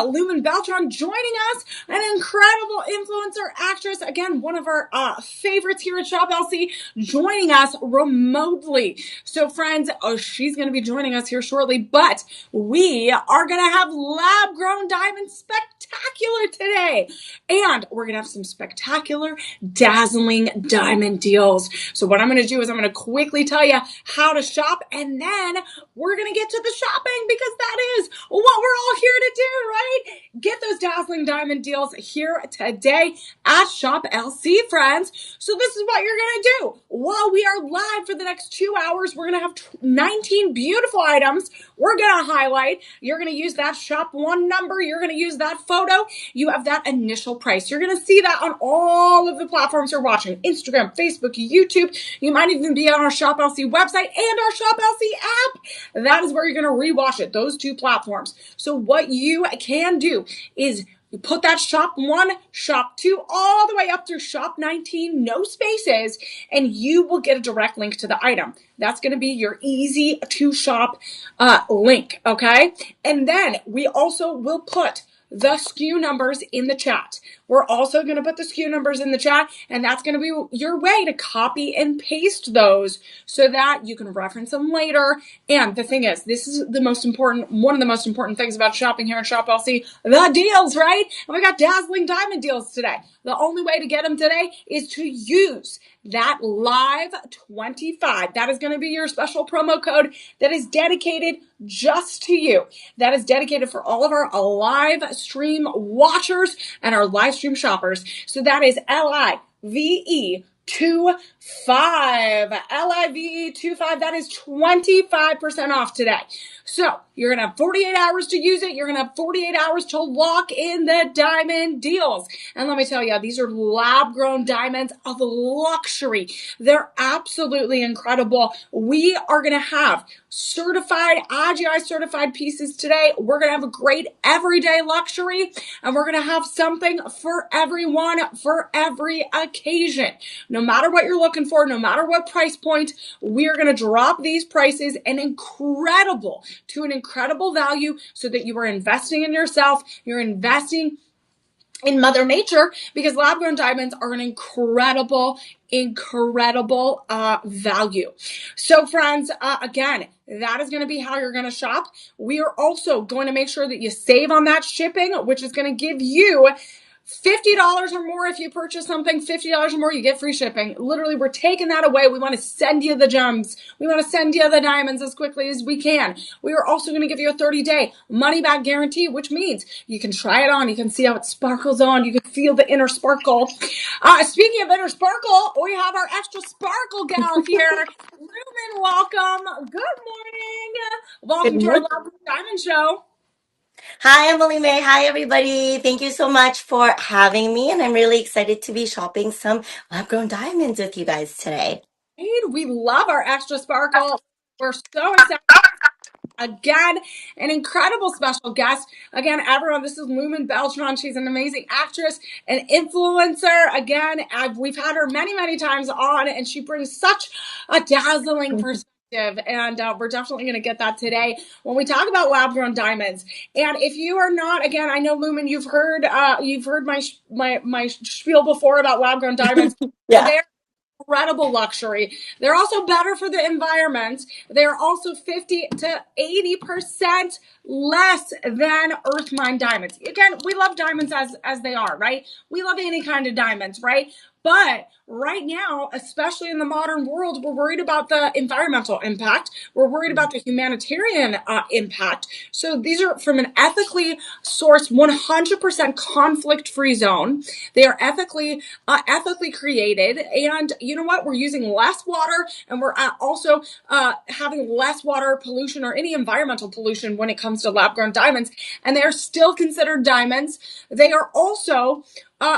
Lumen Beltran joining us, an incredible influencer actress. Again, one of our favorites here at Shop LC, joining us remotely. So friends, she's going to be joining us here shortly, but we are going to have lab grown diamonds spectacular today. And we're going to have some spectacular, dazzling diamond deals. So what I'm going to do is I'm going to quickly tell you how to shop, and then we're going to get to the shopping, because that is what we're all here to do, right? Get those dazzling diamond deals here today at Shop LC, friends. So this is what you're going to do. While we are live for the next 2 hours, we're going to have 19 beautiful items we're going to highlight. You're going to use that shop one number. You're going to use that photo. You have that initial price. You're going to see that on all of the platforms you're watching: Instagram, Facebook, YouTube. You might even be on our Shop LC website and our Shop LC app. That is where you're going to rewatch it, those two platforms. So what you can do is you put that shop 1, shop 2, all the way up through shop 19, no spaces, and you will get a direct link to the item. That's going to be your easy to shop link, okay? And then we also will put the SKU numbers in the chat. We're also going to put the SKU numbers in the chat, and that's going to be your way to copy and paste those so that you can reference them later. And the thing is, this is the most important, one of the most important things about shopping here at Shop LC, the deals, right? And we got dazzling diamond deals today. The only way to get them today is to use that live 25. That is going to be your special promo code that is dedicated just to you. That is dedicated for all of our live stream watchers and our live stream shoppers. So that is LIVE 25. LIVE 25. That is 25% off today. So you're going to have 48 hours to use it. You're going to have 48 hours to lock in the diamond deals. And let me tell you, these are lab grown diamonds of luxury. They're absolutely incredible. We are going to have certified, IGI certified pieces today. We're going to have a great everyday luxury, and we're going to have something for everyone, for every occasion. No matter what you're looking for, no matter what price point, we're going to drop these prices to an incredible value, so that you are investing in yourself, you're investing in Mother Nature, because lab grown diamonds are an incredible value. So friends, again, that is going to be how you're going to shop. We are also going to make sure that you save on that shipping, which is going to give you $50 or more. If you purchase something $50 or more, you get free shipping. Literally, we're taking that away. We want to send you the gems. We want to send you the diamonds as quickly as we can. We are also going to give you a 30-day money-back guarantee, which means you can try it on. You can see how it sparkles on. You can feel the inner sparkle. Speaking of inner sparkle, we have our extra sparkle gal here. Lumen, welcome. Good morning. Welcome to our Love Diamond Show. Hi, Emily Mae. Hi, everybody. Thank you so much for having me. And I'm really excited to be shopping some lab grown diamonds with you guys today. We love our extra sparkle. We're so excited. Again, an incredible special guest. Again, everyone, this is Lumen Beltran. She's an amazing actress, an influencer. Again, we've had her many, many times on, and she brings such a dazzling perspective. And we're definitely going to get that today when we talk about lab grown diamonds. And if you are not, again, I know, Lumen, you've heard my spiel before about lab grown diamonds. Yeah. They're incredible luxury. They're also better for the environment. They're also 50 to 80% less than earth mine diamonds. Again, we love diamonds as they are, right? We love any kind of diamonds, right? But right now, especially in the modern world, we're worried about the environmental impact. We're worried about the humanitarian impact. So these are from an ethically sourced, 100% conflict-free zone. They are ethically created, and you know what? We're using less water, and we're also having less water pollution or any environmental pollution when it comes to lab-grown diamonds, and they are still considered diamonds. They are also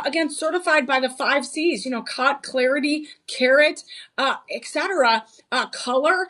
again, certified by the 5 C's, cut, clarity, carat, etc., color.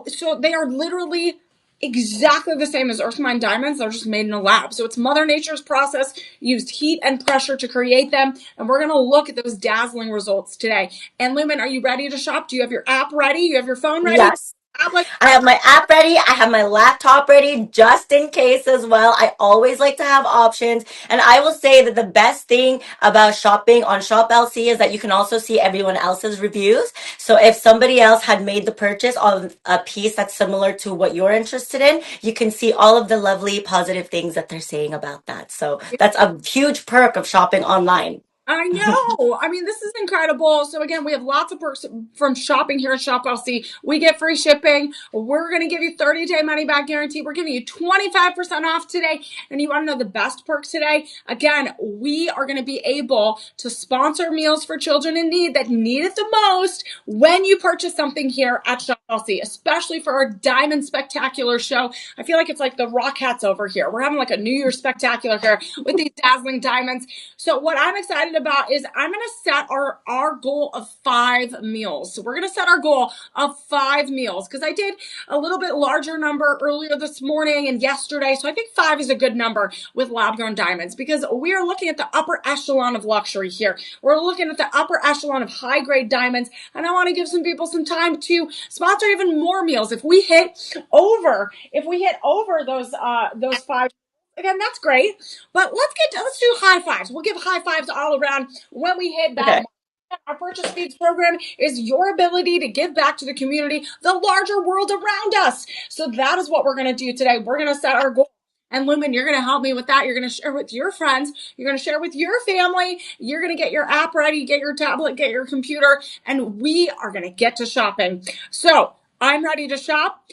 So they are literally exactly the same as earth mine diamonds. They're just made in a lab. So it's Mother Nature's process, used heat and pressure to create them. And we're going to look at those dazzling results today. And Lumen, are you ready to shop? Do you have your app ready? You have your phone ready? Yes. tablet. I have my app ready. I have my laptop ready just in case as well. I always like to have options. And I will say that the best thing about shopping on Shop LC is that you can also see everyone else's reviews. So if somebody else had made the purchase of a piece that's similar to what you're interested in, you can see all of the lovely positive things that they're saying about that. So that's a huge perk of shopping online. I know. I mean, this is incredible. So again, we have lots of perks from shopping here at Shop LC. We get free shipping. We're going to give you 30-day money back guarantee. We're giving you 25% off today. And you want to know the best perks today? Again, we are going to be able to sponsor meals for children in need that need it the most when you purchase something here at Shop LC, especially for our Diamond Spectacular show. I feel like it's like the Rockettes over here. We're having like a New Year's Spectacular here with these dazzling diamonds. So what I'm excited about is I'm going to set our goal of 5 meals. So we're going to set our goal of 5 meals because I did a little bit larger number earlier this morning and yesterday. So I think 5 is a good number with lab grown diamonds because we are looking at the upper echelon of luxury here. We're looking at the upper echelon of high grade diamonds, and I want to give some people some time to sponsor even more meals. If we hit over those 5, again, that's great. But let's do high fives. We'll give high fives all around when we hit that Okay. mark. Our Purchase Feeds program is your ability to give back to the community, the larger world around us. So that is what we're going to do today. We're going to set our goal. And Lumen, you're going to help me with that. You're going to share with your friends. You're going to share with your family. You're going to get your app ready, get your tablet, get your computer, and we are going to get to shopping. So I'm ready to shop.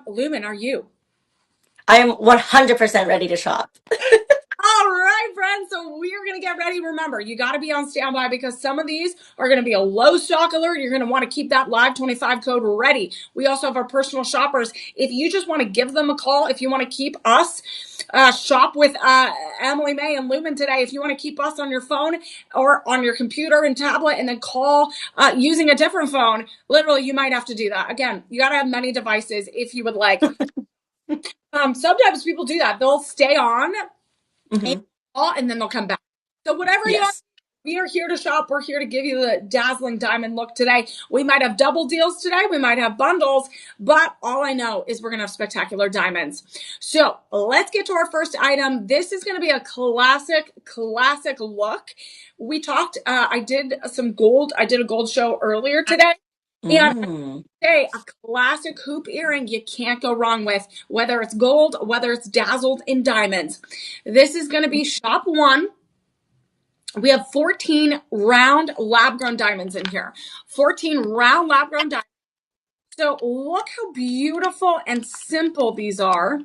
Lumen, are you? I am 100% ready to shop. All right, friends. So we are going to get ready. Remember, you got to be on standby because some of these are going to be a low stock alert. You're going to want to keep that live 25 code ready. We also have our personal shoppers. If you just want to give them a call, if you want to keep us shop with Emily Mae and Lumen today, if you want to keep us on your phone or on your computer and tablet and then call using a different phone, literally, you might have to do that. Again, you got to have many devices if you would like. Sometimes people do that. They'll stay on Hmm. and then they'll come back. So whatever you want, Yes. we are here to shop. We're here to give you the dazzling diamond look today. We might have double deals today. We might have bundles, but all I know is we're going to have spectacular diamonds. So let's get to our first item. This is going to be a classic look. We talked, I did a gold show earlier today. And Mm. say a classic hoop earring you can't go wrong with, whether it's gold, whether it's dazzled in diamonds. This is going to be shop 1. We have 14 round lab grown diamonds in here. 14 round lab grown diamonds. So look how beautiful and simple these are.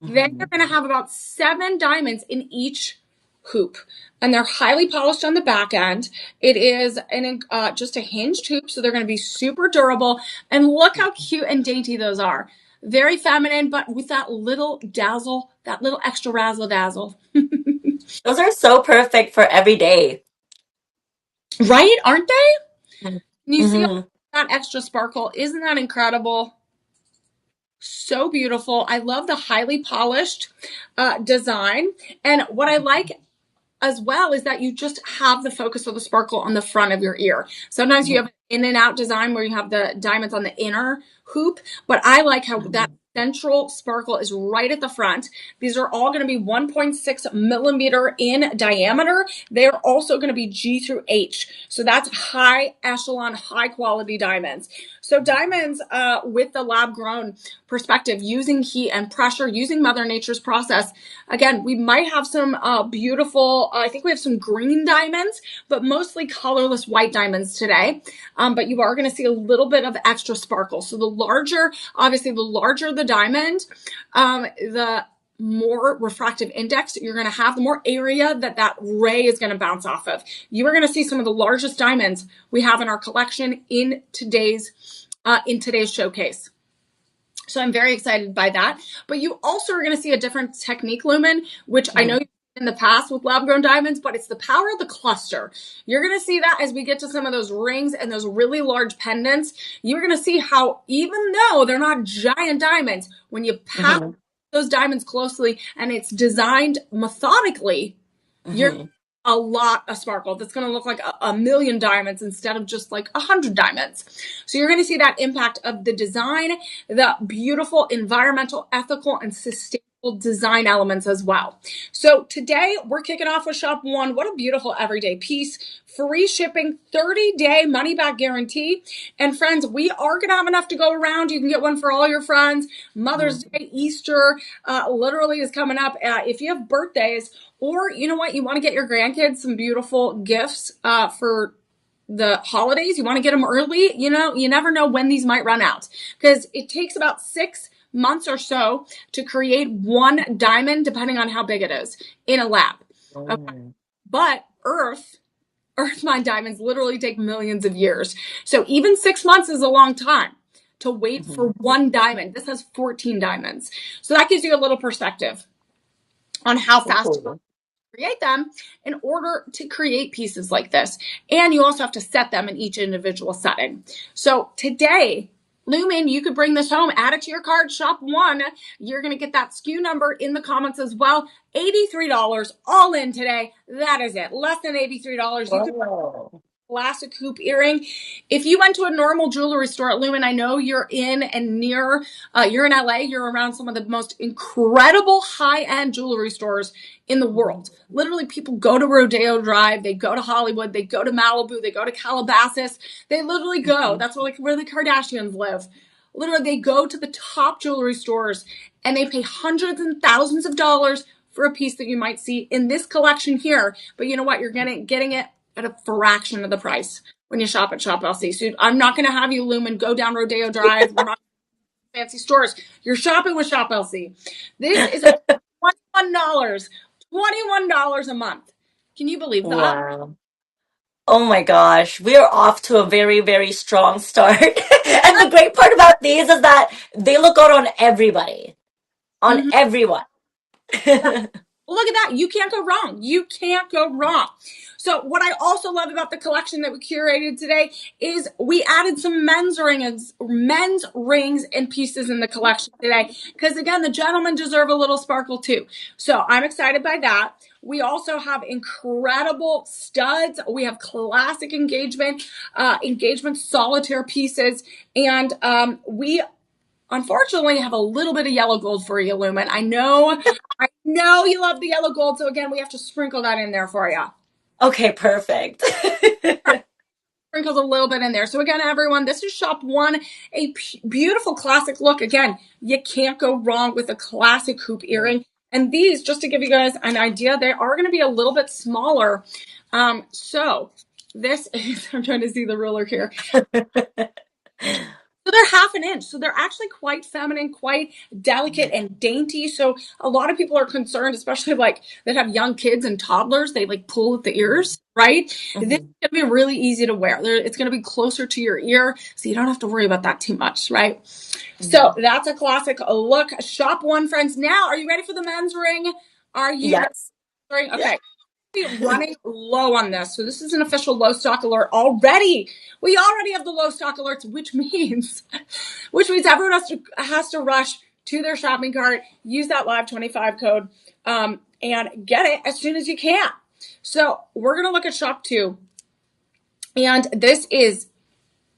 Then Hmm. you're going to have about 7 diamonds in each hoop, and they're highly polished on the back end. It is just a hinged hoop, so they're going to be super durable. And look how cute and dainty those are. Very feminine, but with that little dazzle, that little extra razzle dazzle. Those are so perfect for every day. Right? Aren't they? And you see Mm-hmm. that extra sparkle. Isn't that incredible? So beautiful. I love the highly polished design. And what I like as well is that you just have the focus of the sparkle on the front of your ear. Sometimes you have an in and out design where you have the diamonds on the inner hoop, but I like how that central sparkle is right at the front. These are all going to be 1.6 millimeter in diameter. They're also going to be G through H. So that's high echelon, high quality diamonds. So diamonds with the lab grown perspective, using heat and pressure, using Mother Nature's process. Again, we might have some beautiful, I think we have some green diamonds, but mostly colorless white diamonds today. But you are going to see a little bit of extra sparkle. So obviously the larger the diamond, the more refractive index you're going to have, the more area that ray is going to bounce off of. You are going to see some of the largest diamonds we have in our collection in today's showcase. So I'm very excited by that. But you also are going to see a different technique, Lumen, which I know you've seen in the past with lab grown diamonds, but it's the power of the cluster. You're going to see that as we get to some of those rings and those really large pendants. You're going to see how, even though they're not giant diamonds, when you pack those diamonds closely and it's designed methodically, you're a lot of sparkle. That's going to look like a million diamonds instead of just like 100 diamonds. So you're going to see that impact of the design, the beautiful environmental, ethical, and sustainable design elements as well. So today we're kicking off with Shop One. What a beautiful everyday piece. Free shipping, 30-day money back guarantee. And friends, we are going to have enough to go around. You can get one for all your friends. Mother's Day, Easter, literally is coming up. If you have birthdays, or you know what, you want to get your grandkids some beautiful gifts for the holidays, you want to get them early, you know, you never know when these might run out, because it takes about 6 months or so to create one diamond, depending on how big it is, in a lab. Okay. But Earth mine diamonds literally take millions of years. So even 6 months is a long time to wait for one diamond. This has 14 diamonds. So that gives you a little perspective on how fast to create them in order to create pieces like this. And you also have to set them in each individual setting. So today, Lumen, you could bring this home, add it to your cart, shop one. You're going to get that SKU number in the comments as well. $83 all in today. That is it. Less than $83. You could classic hoop earring. If you went to a normal jewelry store at Lumen, I know you're in and near, you're in LA, you're around some of the most incredible high-end jewelry stores in the world. Literally, people go to Rodeo Drive, they go to Hollywood, they go to Malibu, they go to Calabasas. They literally go. That's where the Kardashians live. Literally, they go to the top jewelry stores and they pay hundreds and thousands of dollars for a piece that you might see in this collection here. But you know what? You're getting it at a fraction of the price when you shop at Shop LC. So I'm not going to have you, Lumen, go down Rodeo Drive. We're not fancy stores. You're shopping with Shop LC. This is $21, $21 a month. Can you believe that? Wow. Oh my gosh, we are off to a very, very strong start. And the great part about these is that they look out on everybody, on Mm-hmm. everyone. Look at that. You can't go wrong. You can't go wrong. So what I also love about the collection that we curated today is we added some men's rings and pieces in the collection today. Because again, the gentlemen deserve a little sparkle too. So I'm excited by that. We also have incredible studs. We have classic engagement solitaire pieces. And we unfortunately have a little bit of yellow gold for you, Lumen. I know you love the yellow gold, so again, we have to sprinkle that in there for you. Okay, perfect. Sprinkles a little bit in there. So again, everyone, this is Shop One, a beautiful classic look. Again, you can't go wrong with a classic hoop earring. And these, just to give you guys an idea, they are going to be a little bit smaller. So this is, I'm trying to see the ruler here. So they're half an inch. So they're actually quite feminine, quite delicate and dainty. So a lot of people are concerned, especially like that have young kids and toddlers, they like pull at the ears, right? This is going to be really easy to wear. It's going to be closer to your ear, so you don't have to worry about that too much, right? So that's a classic look. Shop One, friends. Now, are you ready for the men's ring? Are you Yes. ready? Okay. Running low on this. So this is an official low stock alert already. We already have the low stock alerts, which means everyone has to rush to their shopping cart, use that live 25 code, and get it as soon as you can. So we're going to look at Shop Two. And this is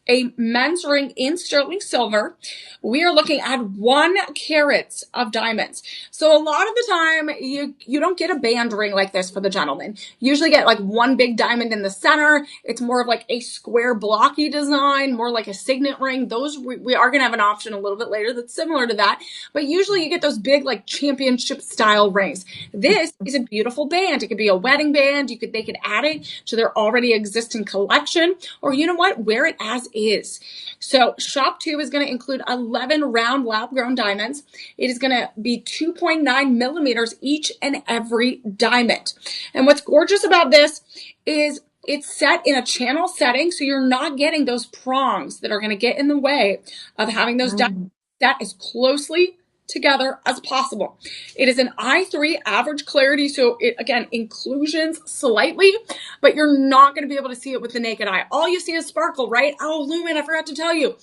a men's ring in sterling silver. We are looking at 1 carat of diamonds. So a lot of the time you don't get a band ring like this for the gentleman. You usually get like one big diamond in the center. It's more of like a square blocky design, more like a signet ring. Those we are going to have an option a little bit later that's similar to that. But usually you get those big like championship style rings. This is a beautiful band. It could be a wedding band. They could add it to their already existing collection, or you know what, wear it as is. So Shop Two is going to include 11 round lab grown diamonds. It is going to be 2.9 millimeters each and every diamond. And what's gorgeous about this is it's set in a channel setting, so you're not getting those prongs that are going to get in the way of having those diamonds set as closely together as possible. It is an I3 average clarity, so it again inclusions slightly, but you're not going to be able to see it with the naked eye. All you see is sparkle, right? Oh, Lumen, I forgot to tell you.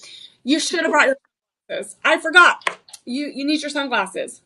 You should have brought your sunglasses. I forgot. You need your sunglasses.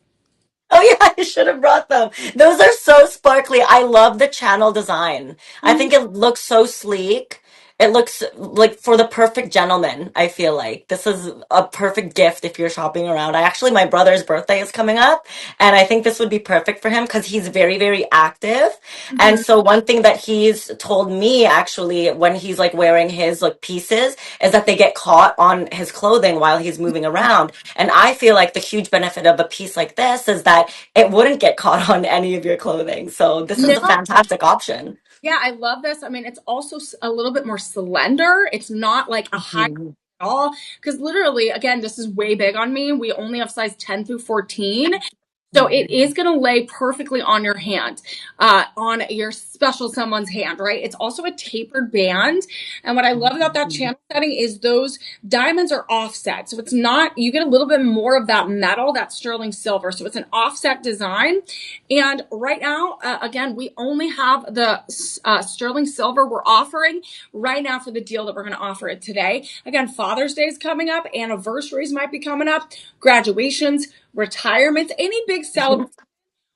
Oh yeah, I should have brought them. Those are so sparkly. I love the channel design. I Mhm. think it looks so sleek. It looks like for the perfect gentleman, I feel like. This is a perfect gift if you're shopping around. My brother's birthday is coming up, and I think this would be perfect for him because he's very, very active. And Mhm. so one thing that he's told me actually when he's like wearing his like pieces is that they get caught on his clothing while he's moving around. And I feel like the huge benefit of a piece like this is that it wouldn't get caught on any of your clothing. So this is a No. fantastic option. Yeah, I love this. I mean, it's also a little bit more slender. It's not like a high Mhm. at all. Because literally, again, this is way big on me. We only have size 10 through 14. So it is going to lay perfectly on your hand, on your special someone's hand, right? It's also a tapered band. And what I love about that Mhm. channel setting is those diamonds are offset. So it's not, you get a little bit more of that metal, that sterling silver. So it's an offset design. And right now, again, we only have the sterling silver we're offering right now for the deal that we're going to offer it today. Again, Father's Day is coming up, anniversaries might be coming up, graduations, retirements, any big celebration,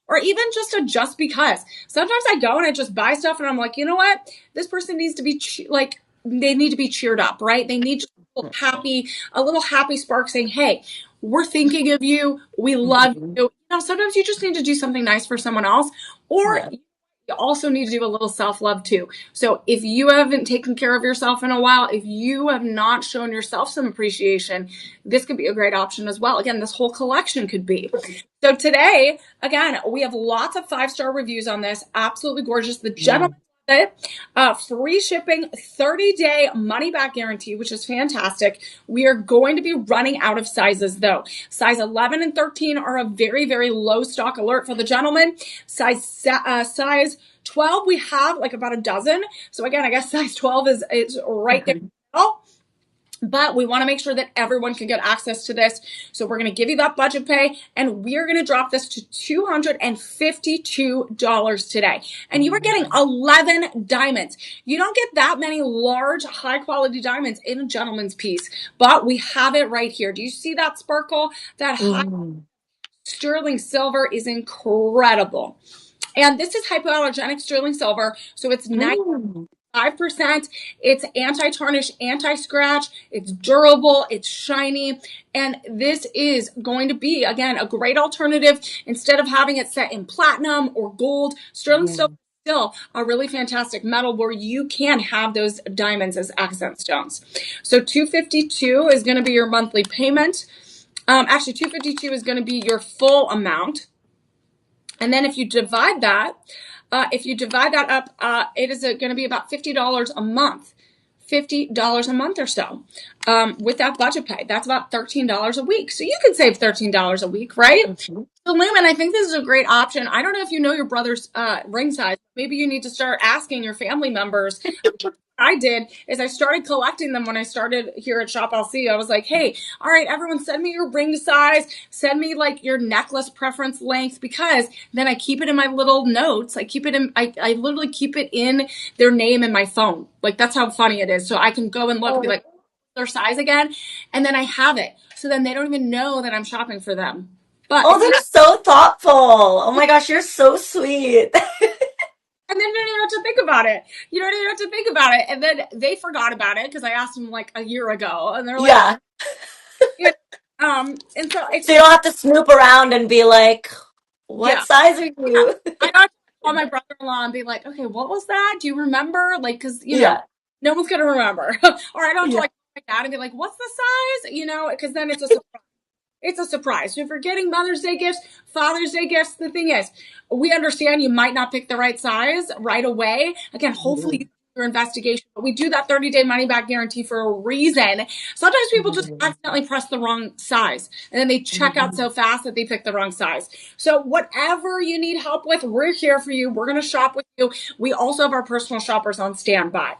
or even just because. Sometimes I go and I just buy stuff and I'm like, you know what? This person needs to be like, they need to be cheered up, right? They need a little happy spark saying, hey, we're thinking of you. We love Mhm. you. You know, sometimes you just need to do something nice for someone else, or Yeah. you also need to do a little self love too. So if you haven't taken care of yourself in a while, if you have not shown yourself some appreciation, this could be a great option as well. Again, this whole collection could be. So today, again, we have lots of 5-star reviews on this. Absolutely gorgeous. The gentleman love it. Free shipping, 30-day money back guarantee, which is fantastic. We are going to be running out of sizes though. Size 11 and 13 are a very, very low stock alert for the gentleman. Size 12, we have like about a dozen. So again, I guess size 12 is right there. But we want to make sure that everyone can get access to this. So we're going to give you that budget pay and we're going to drop this to $252 today. And you are getting 11 diamonds. You don't get that many large, high quality diamonds in a gentleman's piece, but we have it right here. Do you see that sparkle? That high Mhm. sterling silver is incredible. And this is hypoallergenic sterling silver. So it's nice. Mhm. 5%. It's anti-tarnish, anti-scratch. It's durable. It's shiny. And this is going to be, again, a great alternative. Instead of having it set in platinum or gold, sterling silver Mhm. is still a really fantastic metal where you can have those diamonds as accent stones. So 252 is going to be your monthly payment. Actually, 252 is going to be your full amount. And then if you divide that, up, it is going to be about $50 a month. $50 a month or so with that budget pay. That's about $13 a week. So you could save $13 a week, right? Mhm. So Lumen, I think this is a great option. I don't know if you know your brother's ring size. Maybe you need to start asking your family members. I did is I started collecting them when I started here at Shop LC. I was like, hey, all right, everyone send me your ring size, send me like your necklace preference length, because then I keep it in my little notes. I literally keep it in their name in my phone. Like that's how funny it is. So I can go and look and be Oh, like, their size again, and then I have it. So then they don't even know that I'm shopping for them. But oh, it's that's so thoughtful. Oh my gosh, you're so sweet. and then you don't even have to think about it. You don't even have to think about it. And then they forgot about it because I asked them like a year ago, and they're like, Yeah. you and so it's So you don't have to snoop around and be like, what yeah. size are you? I got to call my brother-in-law and be like, okay, what was that? Do you remember? Like, because Yeah. no one's gonna remember. Or I don't have to Yeah. like call my dad and be like, what's the size? Because then it's a surprise. It's a surprise. So if you're getting Mother's Day gifts, Father's Day gifts, the thing is, we understand you might not pick the right size right away. Again, hopefully you Mhm. do your investigation, but we do that 30-day money back guarantee for a reason. Sometimes people just Mhm. accidentally press the wrong size and then they check out Mhm. so fast that they pick the wrong size. So whatever you need help with, we're here for you. We're going to shop with you. We also have our personal shoppers on standby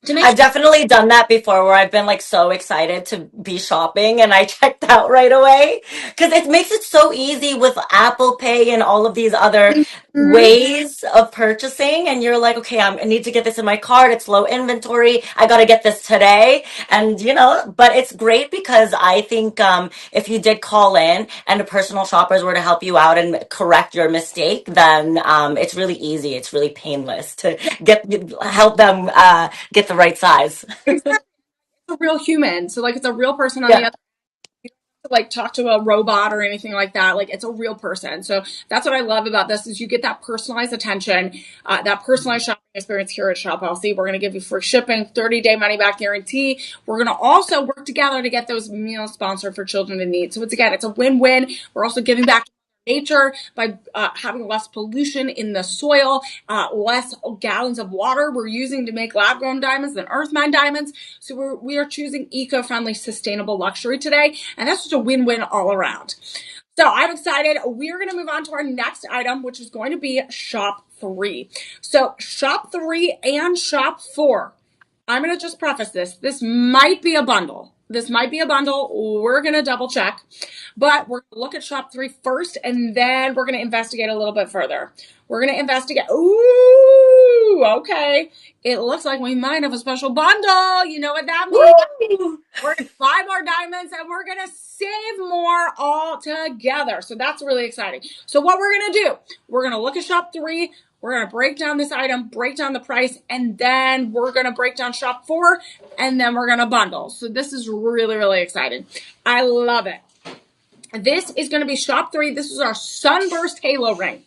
to make I've sure. definitely done that before where I've been like so excited to be shopping and I checked out right away because it makes it so easy with Apple Pay and all of these other Mhm. ways of purchasing, and you're like, okay, I need to get this in my cart, it's low inventory, I got to get this today. And but it's great because I think if you did call in and the personal shoppers were to help you out and correct your mistake, then it's really easy, it's really painless to Yeah, get help them get the right size. exactly. It's a real human. So like it's a real person on the Yeah. other. To like talk to a robot or anything like that. Like it's a real person. So that's what I love about this is you get that personalized attention, that personalized shopping experience here at Shop LC. We're going to give you free shipping, 30-day money back guarantee. We're going to also work together to get those meals sponsored for children in need. So it's a win-win. We're also giving back to nature by having less pollution in the soil, less gallons of water we're using to make lab grown diamonds than earth mine diamonds. So we are choosing eco-friendly, sustainable luxury today, and that's just a win-win all around. So I'm excited. We're going to move on to our next item, which is going to be shop 3. So shop 3 and shop 4. I'm going to just preface this. This might be a bundle. This might be a bundle. We're going to double check, but we're going to look at shop 3 first, and then we're going to investigate a little bit further. We're going to investigate. Ooh, okay. It looks like we might have a special bundle. You know what that means? Woo! We're going to buy more diamonds and we're going to save more all together. So that's really exciting. So what we're going to do, we're going to look at shop 3. We're going to break down this item, break down the price, and then we're going to break down shop 4, and then we're going to bundle. So this is really, really exciting. I love it. This is going to be shop 3. This is our Sunburst Halo ring.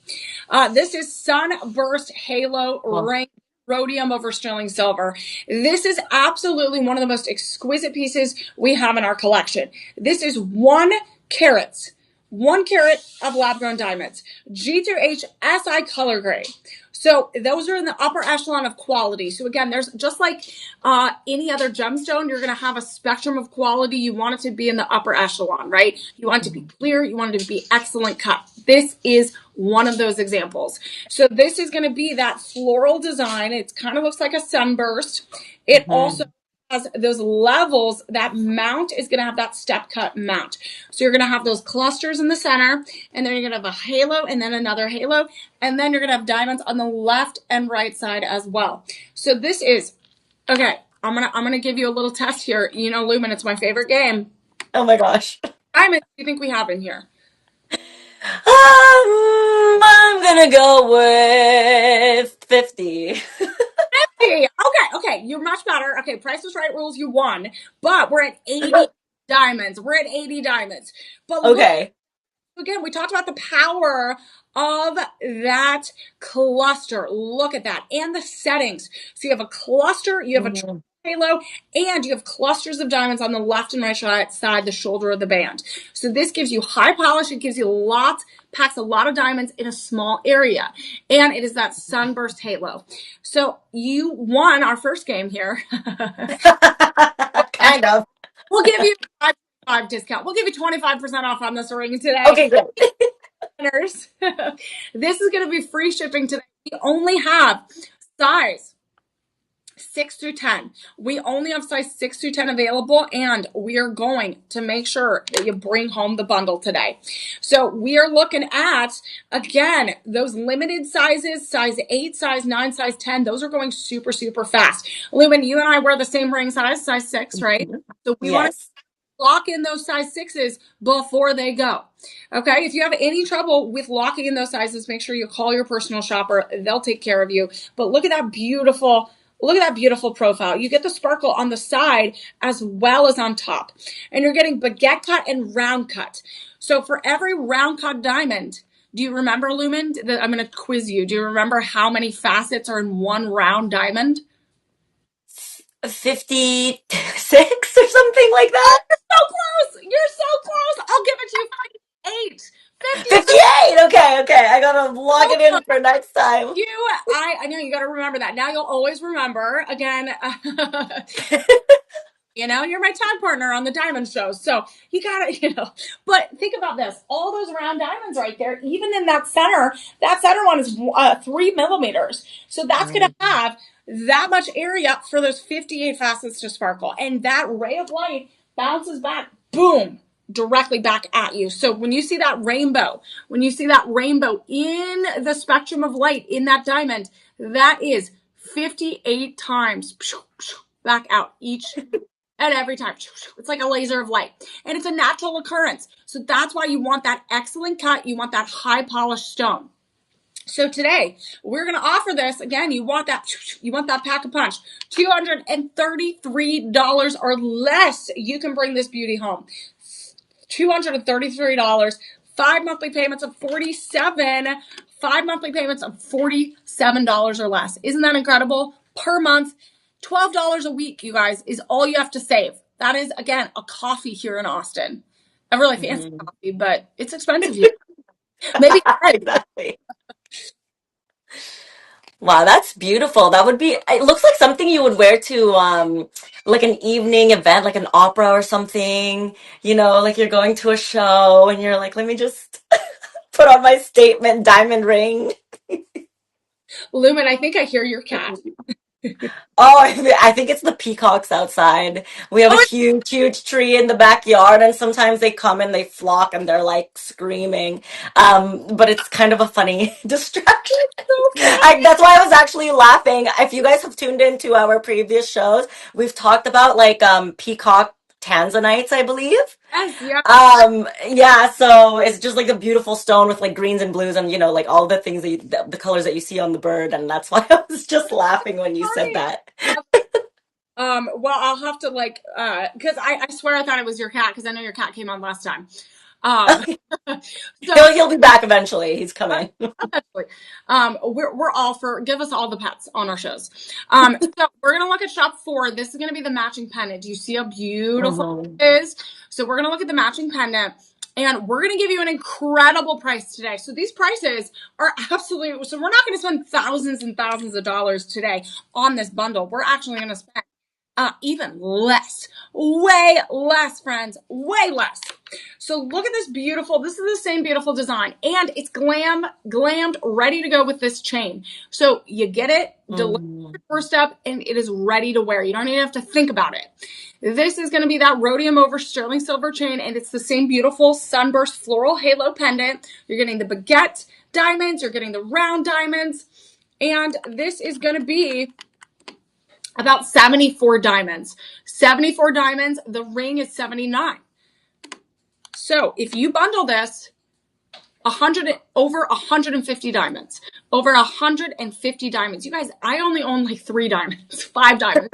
This is Sunburst Halo Well, ring. Rhodium over sterling silver. This is absolutely one of the most exquisite pieces we have in our collection. This is 1 carat. 1 carat of lab grown diamonds. G through H SI color grade. So those are in the upper echelon of quality. So again, there's just like any other gemstone, you're going to have a spectrum of quality. You want it to be in the upper echelon, right? You want it to be clear. You want it to be excellent cut. This is one of those examples. So this is going to be that floral design. It kind of looks like a sunburst. It also has those levels. That mount is going to have that step cut mount. So you're going to have those clusters in the center, and then you're going to have a halo and then another halo, and then you're going to have diamonds on the left and right side as well. So this is, okay, I'm going to give you a little test here. You know, Lumen, it's my favorite game. oh my gosh. Diamonds, do you think we have in here? I'm gonna go with 50. Hey, okay, you're much better. Okay, Price is Right rules, you won, but we're at 80 diamonds. We're at 80 diamonds. But look, Okay. again, we talked about the power of that cluster. Look at that. And the settings. So you have a cluster, you have a Mhm. halo, and you have clusters of diamonds on the left and right side, the shoulder of the band. So this gives you high polish. It gives you packs a lot of diamonds in a small area. And it is that sunburst halo. So you won our first game here. And kind of. we'll give you a 5 discount. We'll give you 25% off on this ring today. Okay, good. Winners. This is going to be free shipping today. We only have size 6 through 10. We only have size 6 through 10 available, and we are going to make sure that you bring home the bundle today. So we are looking at, again, those limited sizes, size 8, size 9, size 10. Those are going super, super fast. Lumen, you and I wear the same ring size 6, right? So we want to Yes. lock in those size 6s before they go. Okay, if you have any trouble with locking in those sizes, make sure you call your personal shopper. They'll take care of you. But look at that beautiful profile. You get the sparkle on the side as well as on top. And you're getting baguette cut and round cut. So for every round cut diamond, do you remember, Lumen? I'm going to quiz you. Do you remember how many facets are in one round diamond? 56 or something like that. So close. You're so close. I'll give it to you 58. 58. 58. Okay, okay. I gotta log it in for next time. I know you got to remember that. Now you'll always remember. Again, you're my tag partner on the diamond show. So you got to, but think about this. All those round diamonds right there, even in that center one is 3 millimeters. So that's going to have that much area for those 58 facets to sparkle. And that ray of light bounces back. Boom. directly back at you. So when you see that rainbow, in the spectrum of light in that diamond, that is 58 times back out each and every time. It's like a laser of light. And it's a natural occurrence. So that's why you want that excellent cut. You want that high polished stone. So today we're going to offer this again. You want that pack a punch, $233 or less. You can bring this beauty home. $233, 5 monthly payments of $47 or less. Isn't that incredible? Per month, $12 a week, you guys, is all you have to save. That is, again, a coffee here in Austin. A really fancy coffee, but it's expensive here. Maybe Exactly. Wow, that's beautiful. That would be, it looks like something you would wear to like an evening event, like an opera or something. You know, like you're going to a show and you're like, let me just put on my statement diamond ring. Lumen, I think I hear your cat. Oh, I think it's the peacocks outside. We have a Oh, it's huge, huge tree in the backyard, and sometimes they come and they flock and they're like screaming. But it's kind of a funny distraction. so fun. That's why I was actually laughing. If you guys have tuned into our previous shows, we've talked about like peacock tanzanites, I believe. Yes, yeah. Yeah, so it's just like a beautiful stone with like greens and blues and like all the things that the colors that you see on the bird, and that's why I was just laughing when you said Funny. that. Well, I'll have to because I swear I thought it was your cat because I know your cat came on last time. Um, so He'll be back eventually. He's coming. Actually, we're all for give us all the pets on our shows. So we're gonna look at shop 4. This is gonna be the matching pendant. Do you see how beautiful Mhm. it is? So we're gonna look at the matching pendant. And we're going to give you an incredible price today. So these prices are absolutely, so we're not going to spend thousands and thousands of dollars today on this bundle. We're actually going to spend even less, way less, friends, way less. So look at this is the same beautiful design, and it's glammed, ready to go with this chain. So you get it, deliver Mhm. first up, and it is ready to wear. You don't even have to think about it. This is going to be that rhodium over sterling silver chain, and it's the same beautiful sunburst floral halo pendant. You're getting the baguette diamonds, you're getting the round diamonds, and this is going to be about 74 diamonds. 74 diamonds, the ring is 79. So if you bundle this, over 150 diamonds. Over 150 diamonds. You guys, I only own like 3 diamonds, 5 diamonds.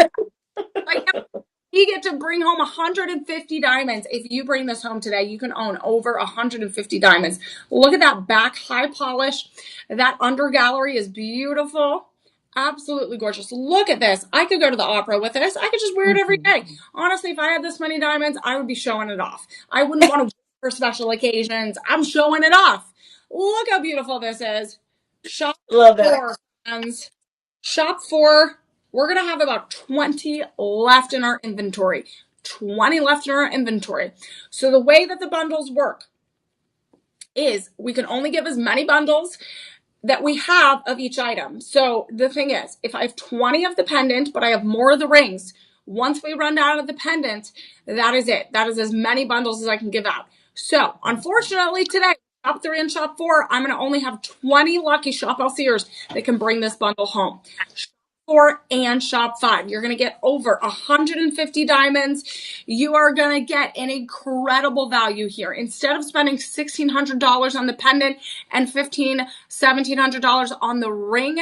You get to bring home 150 diamonds. If you bring this home today, you can own over 150 diamonds. Look at that back, high polish. That under gallery is beautiful. Absolutely gorgeous. Look at this. I could go to the opera with this. I could just wear it every day. Honestly, if I had this many diamonds, I would be showing it off. I wouldn't want to wear it for special occasions. I'm showing it off. Look how beautiful this is. Shop Love it. 4, friends. Shop 4. We're going to have about 20 left in our inventory. 20 left in our inventory. So the way that the bundles work is we can only give as many bundles that we have of each item. So the thing is, if I have 20 of the pendant, but I have more of the rings, once we run out of the pendant, that is it. That is as many bundles as I can give out. So unfortunately today, shop 3 and shop 4, I'm going to only have 20 lucky shop LCers that can bring this bundle home. 4 and shop 5. You're going to get over 150 diamonds. You are going to get an incredible value here. Instead of spending $1,600 on the pendant and $1,700 on the ring,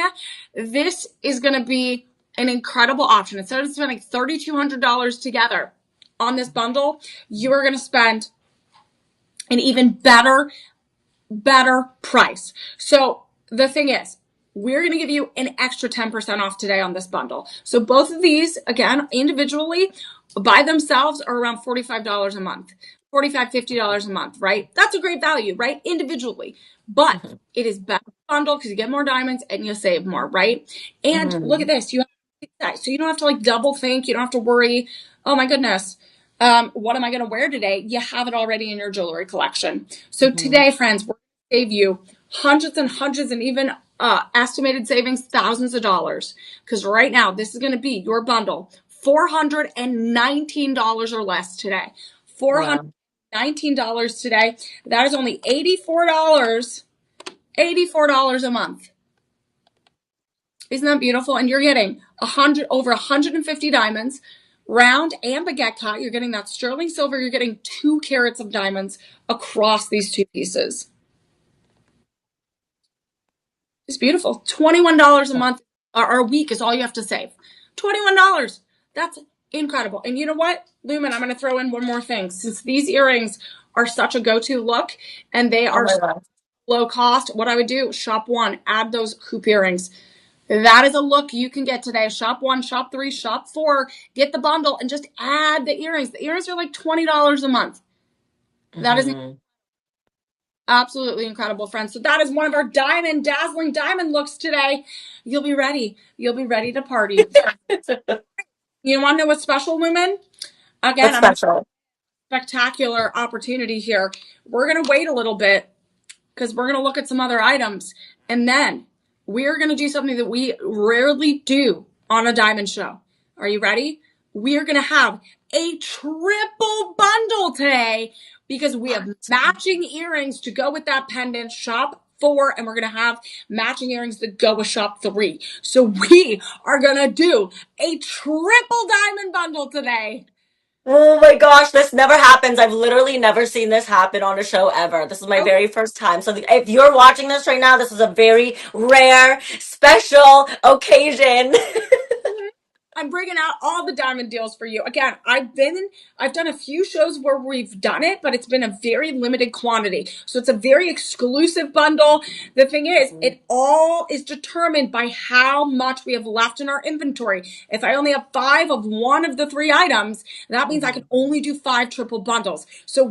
this is going to be an incredible option. Instead of spending $3,200 together on this bundle, you are going to spend an even better price. So the thing is, we're going to give you an extra 10% off today on this bundle. So both of these, again, individually, by themselves are around $45 a month, $45, $50 a month, right? That's a great value, right? Individually. But it is better bundle because you get more diamonds and you save more, right? And look at this. You have that. So you don't have to like double think. You don't have to worry. Oh my goodness. What am I going to wear today? You have it already in your jewelry collection. So today, friends, we're going to save you hundreds and hundreds and even estimated savings, thousands of dollars. Because right now, this is going to be your bundle, $419 or less today. Wow. $19 today. That is only $84. $84 a month. Isn't that beautiful? And you're getting over 150 diamonds, round and baguette cut. You're getting that sterling silver. You're getting 2 carats of diamonds across these two pieces. It's beautiful. $21 a month or a week is all you have to save. $21. That's incredible. And you know what, Lumen, I'm going to throw in one more thing. Since these earrings are such a go-to look and they Oh are my God. low cost, what I would do, shop one, add those hoop earrings. That is a look you can get today. Shop one, shop three, shop four, get the bundle, and just add the earrings. The earrings are like $20 a month. That is Mm-hmm. absolutely incredible, friends. So that is one of our dazzling diamond looks today. You'll be ready. You'll be ready to party. You want to know what's special, Lumen? Again, What's I'm going to special? spectacular opportunity here. We're going to wait a little bit because we're going to look at some other items. And then we're going to do something that we rarely do on a diamond show. Are you ready? We are going to have a triple bundle today because we have matching earrings to go with that pendant. Shop 4, and we're going to have matching earrings that go with shop 3. So we are going to do a triple diamond bundle today. Oh my gosh, this never happens. I've literally never seen this happen on a show ever. This is my Okay. very first time. So if you're watching this right now, this is a very rare, special occasion. I'm bringing out all the diamond deals for you. Again, I've done a few shows where we've done it, but it's been a very limited quantity. So it's a very exclusive bundle. The thing is, it all is determined by how much we have left in our inventory. If I only have 5 of one of the 3 items, that means I can only do 5 triple bundles. So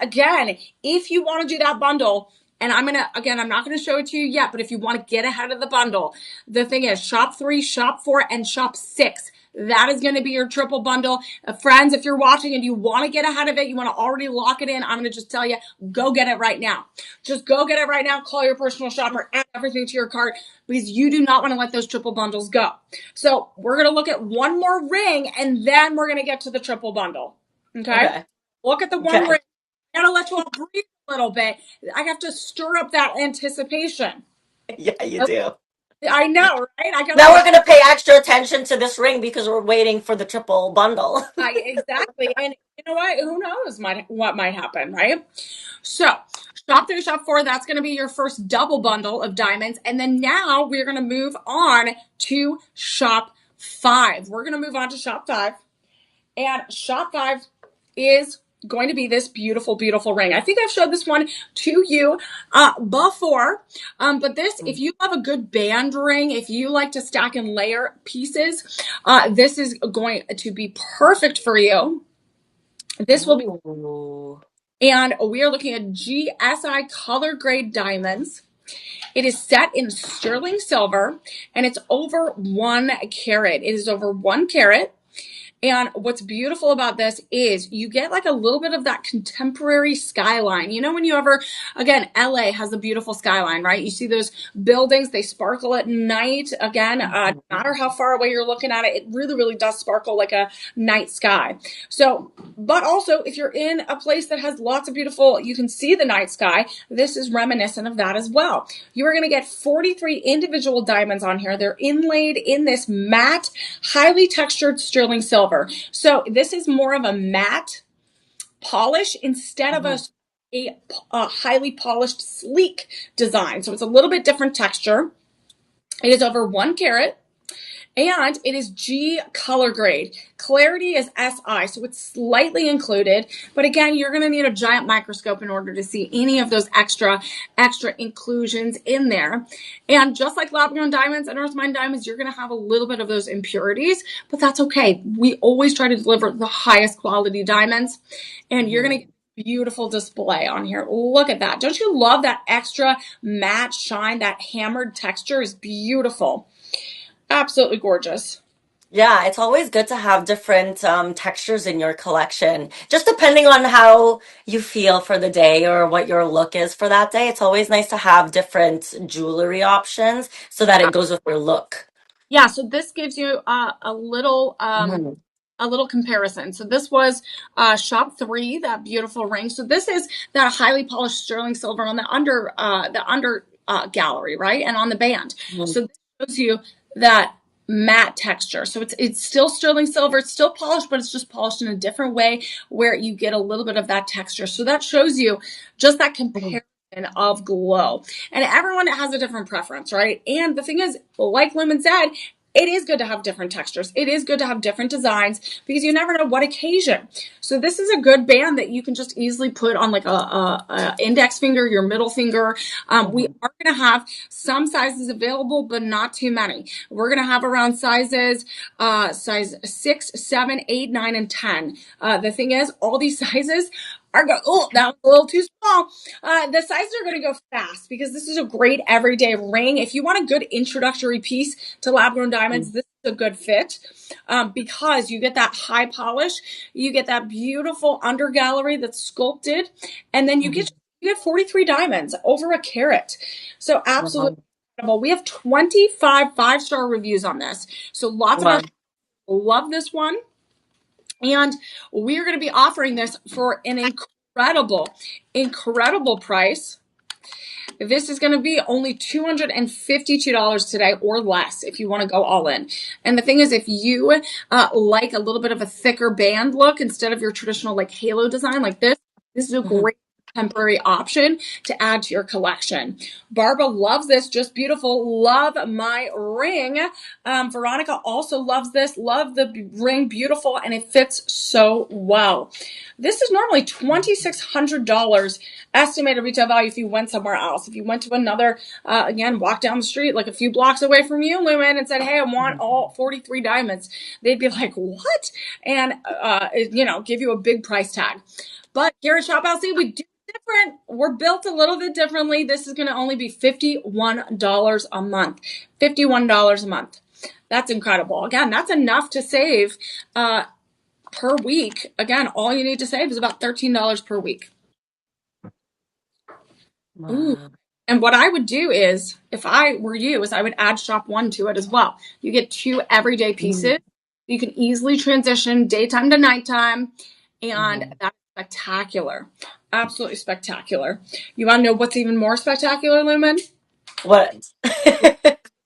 again, if you want to do that bundle, and I'm not going to show it to you yet, but if you want to get ahead of the bundle, the thing is shop 3, shop 4, and shop 6. That is going to be your triple bundle. Friends, if you're watching and you want to get ahead of it, you want to already lock it in, I'm going to just tell you, go get it right now. Just go get it right now. Call your personal shopper, add everything to your cart because you do not want to let those triple bundles go. So we're going to look at one more ring and then we're going to get to the triple bundle. Okay? Okay. Look at the one Okay. ring. I got to let you all breathe a little bit. I have to stir up that anticipation. Yeah, you do. I know, right? I gotta Now like we're gonna pay extra attention to this ring because we're waiting for the triple bundle. exactly. And you know what? Who knows what might happen, right? So shop 3, shop 4, that's gonna be your first double bundle of diamonds. And then now we're gonna move on to shop 5. We're gonna move on to shop 5. And shop 5 is going to be this beautiful, beautiful ring. I think I've showed this one to you before. But this, if you have a good band ring, if you like to stack and layer pieces, this is going to be perfect for you. This will be, Ooh. and we are looking at GSI color grade diamonds. It is set in sterling silver and it's over 1 carat. It is over 1 carat. And what's beautiful about this is you get like a little bit of that contemporary skyline. You know, when you ever, again, LA has a beautiful skyline, right? You see those buildings, they sparkle at night. Again, no matter how far away you're looking at it, it really, really does sparkle like a night sky. So, but also if you're in a place that has lots of beautiful, you can see the night sky, this is reminiscent of that as well. You are going to get 43 individual diamonds on here. They're inlaid in this matte, highly textured sterling silver. So this is more of a matte polish instead of a highly polished sleek design. So it's a little bit different texture. It is over 1 carat. And it is G color grade. Clarity is SI, so it's slightly included. But again, you're going to need a giant microscope in order to see any of those extra inclusions in there. And just like lab-grown diamonds and earth mine diamonds, you're going to have a little bit of those impurities, but that's okay. We always try to deliver the highest quality diamonds, and you're going to get beautiful display on here. Look at that. Don't you love that extra matte shine? That hammered texture is beautiful. Absolutely gorgeous. Yeah, it's always good to have different textures in your collection. Just depending on how you feel for the day or what your look is for that day, it's always nice to have different jewelry options so that it goes with your look. Yeah, so this gives you a little a little comparison. So this was shop 3, that beautiful ring. So this is that highly polished sterling silver on the under gallery, right? And on the band. Mhm. So this shows you that matte texture. So it's still sterling silver, it's still polished, but it's just polished in a different way where you get a little bit of that texture. So that shows you just that comparison of glow. And everyone has a different preference, right? And the thing is, like Lumen said, it is good to have different textures. It is good to have different designs because you never know what occasion. So this is a good band that you can just easily put on like a index finger, your middle finger. We Mhm. are going to have some sizes available, but not too many. We're going to have around size 6, 7, 8, 9, and 10. The thing is, all these sizes are go. Oh, that was a little too small. The sizes are going to go fast because this is a great everyday ring. If you want a good introductory piece to lab grown diamonds, this is a good fit because you get that high polish, you get that beautiful under gallery that's sculpted, and then Mhm. you get 43 diamonds over a carat. So absolutely Wow. incredible. We have 25 5-star reviews on this. So lots of our Wow. people love this one. And we're going to be offering this for an incredible price. This is going to be only $252 today or less if you want to go all in. And the thing is, if you like a little bit of a thicker band look instead of your traditional like halo design like this is a Mhm. great temporary option to add to your collection. Barbara loves this, just beautiful. Love my ring. Veronica also loves this. Love the ring, beautiful, and it fits so well. This is normally $2,600 estimated retail value if you went somewhere else. If you went to another, again, walk down the street like a few blocks away from you, Lumen, and said, "Hey, I want all 43 diamonds," they'd be like, "What?" And give you a big price tag. But here at Shop LC, we do different. We're built a little bit differently. This is going to only be $51 a month. $51 a month. That's incredible. Again, that's enough to save per week. Again, all you need to save is about $13 per week. Ooh. Wow. And what I would do is, if I were you, is I would add shop 1 to it as well. You get 2 everyday pieces. You can easily transition daytime to nighttime, and Mhm. that's spectacular. Absolutely spectacular. You want to know what's even more spectacular, Lumen? What?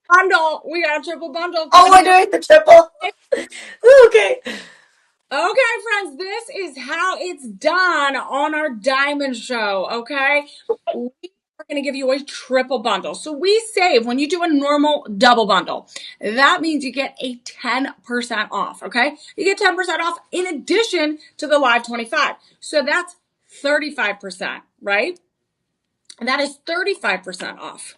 Bundle. We got a triple bundle Oh, coming we're your doing the triple. way. Okay. Okay, friends, this is how it's done on our diamond show. Okay, we are going to give you a triple bundle. So we save when you do a normal double bundle. That means you get a 10% off. Okay, you get 10% off in addition to the live 25. So that's 35%, right? And that is 35% off.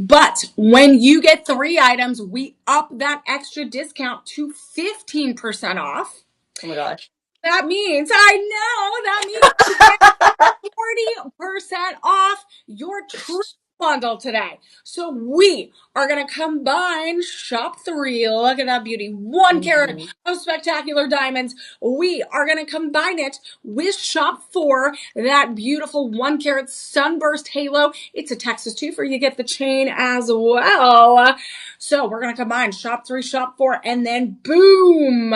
But when you get 3 items, we up that extra discount to 15% off. Oh my gosh. That means, I know, that means you get 40% off your true bundle today. So we are going to combine shop 3. Look at that beauty. 1 carat Mhm. of spectacular diamonds. We are going to combine it with shop 4, that beautiful 1 carat sunburst halo. It's a Texas twofer. You get the chain as well. So we're going to combine shop 3, shop 4, and then boom,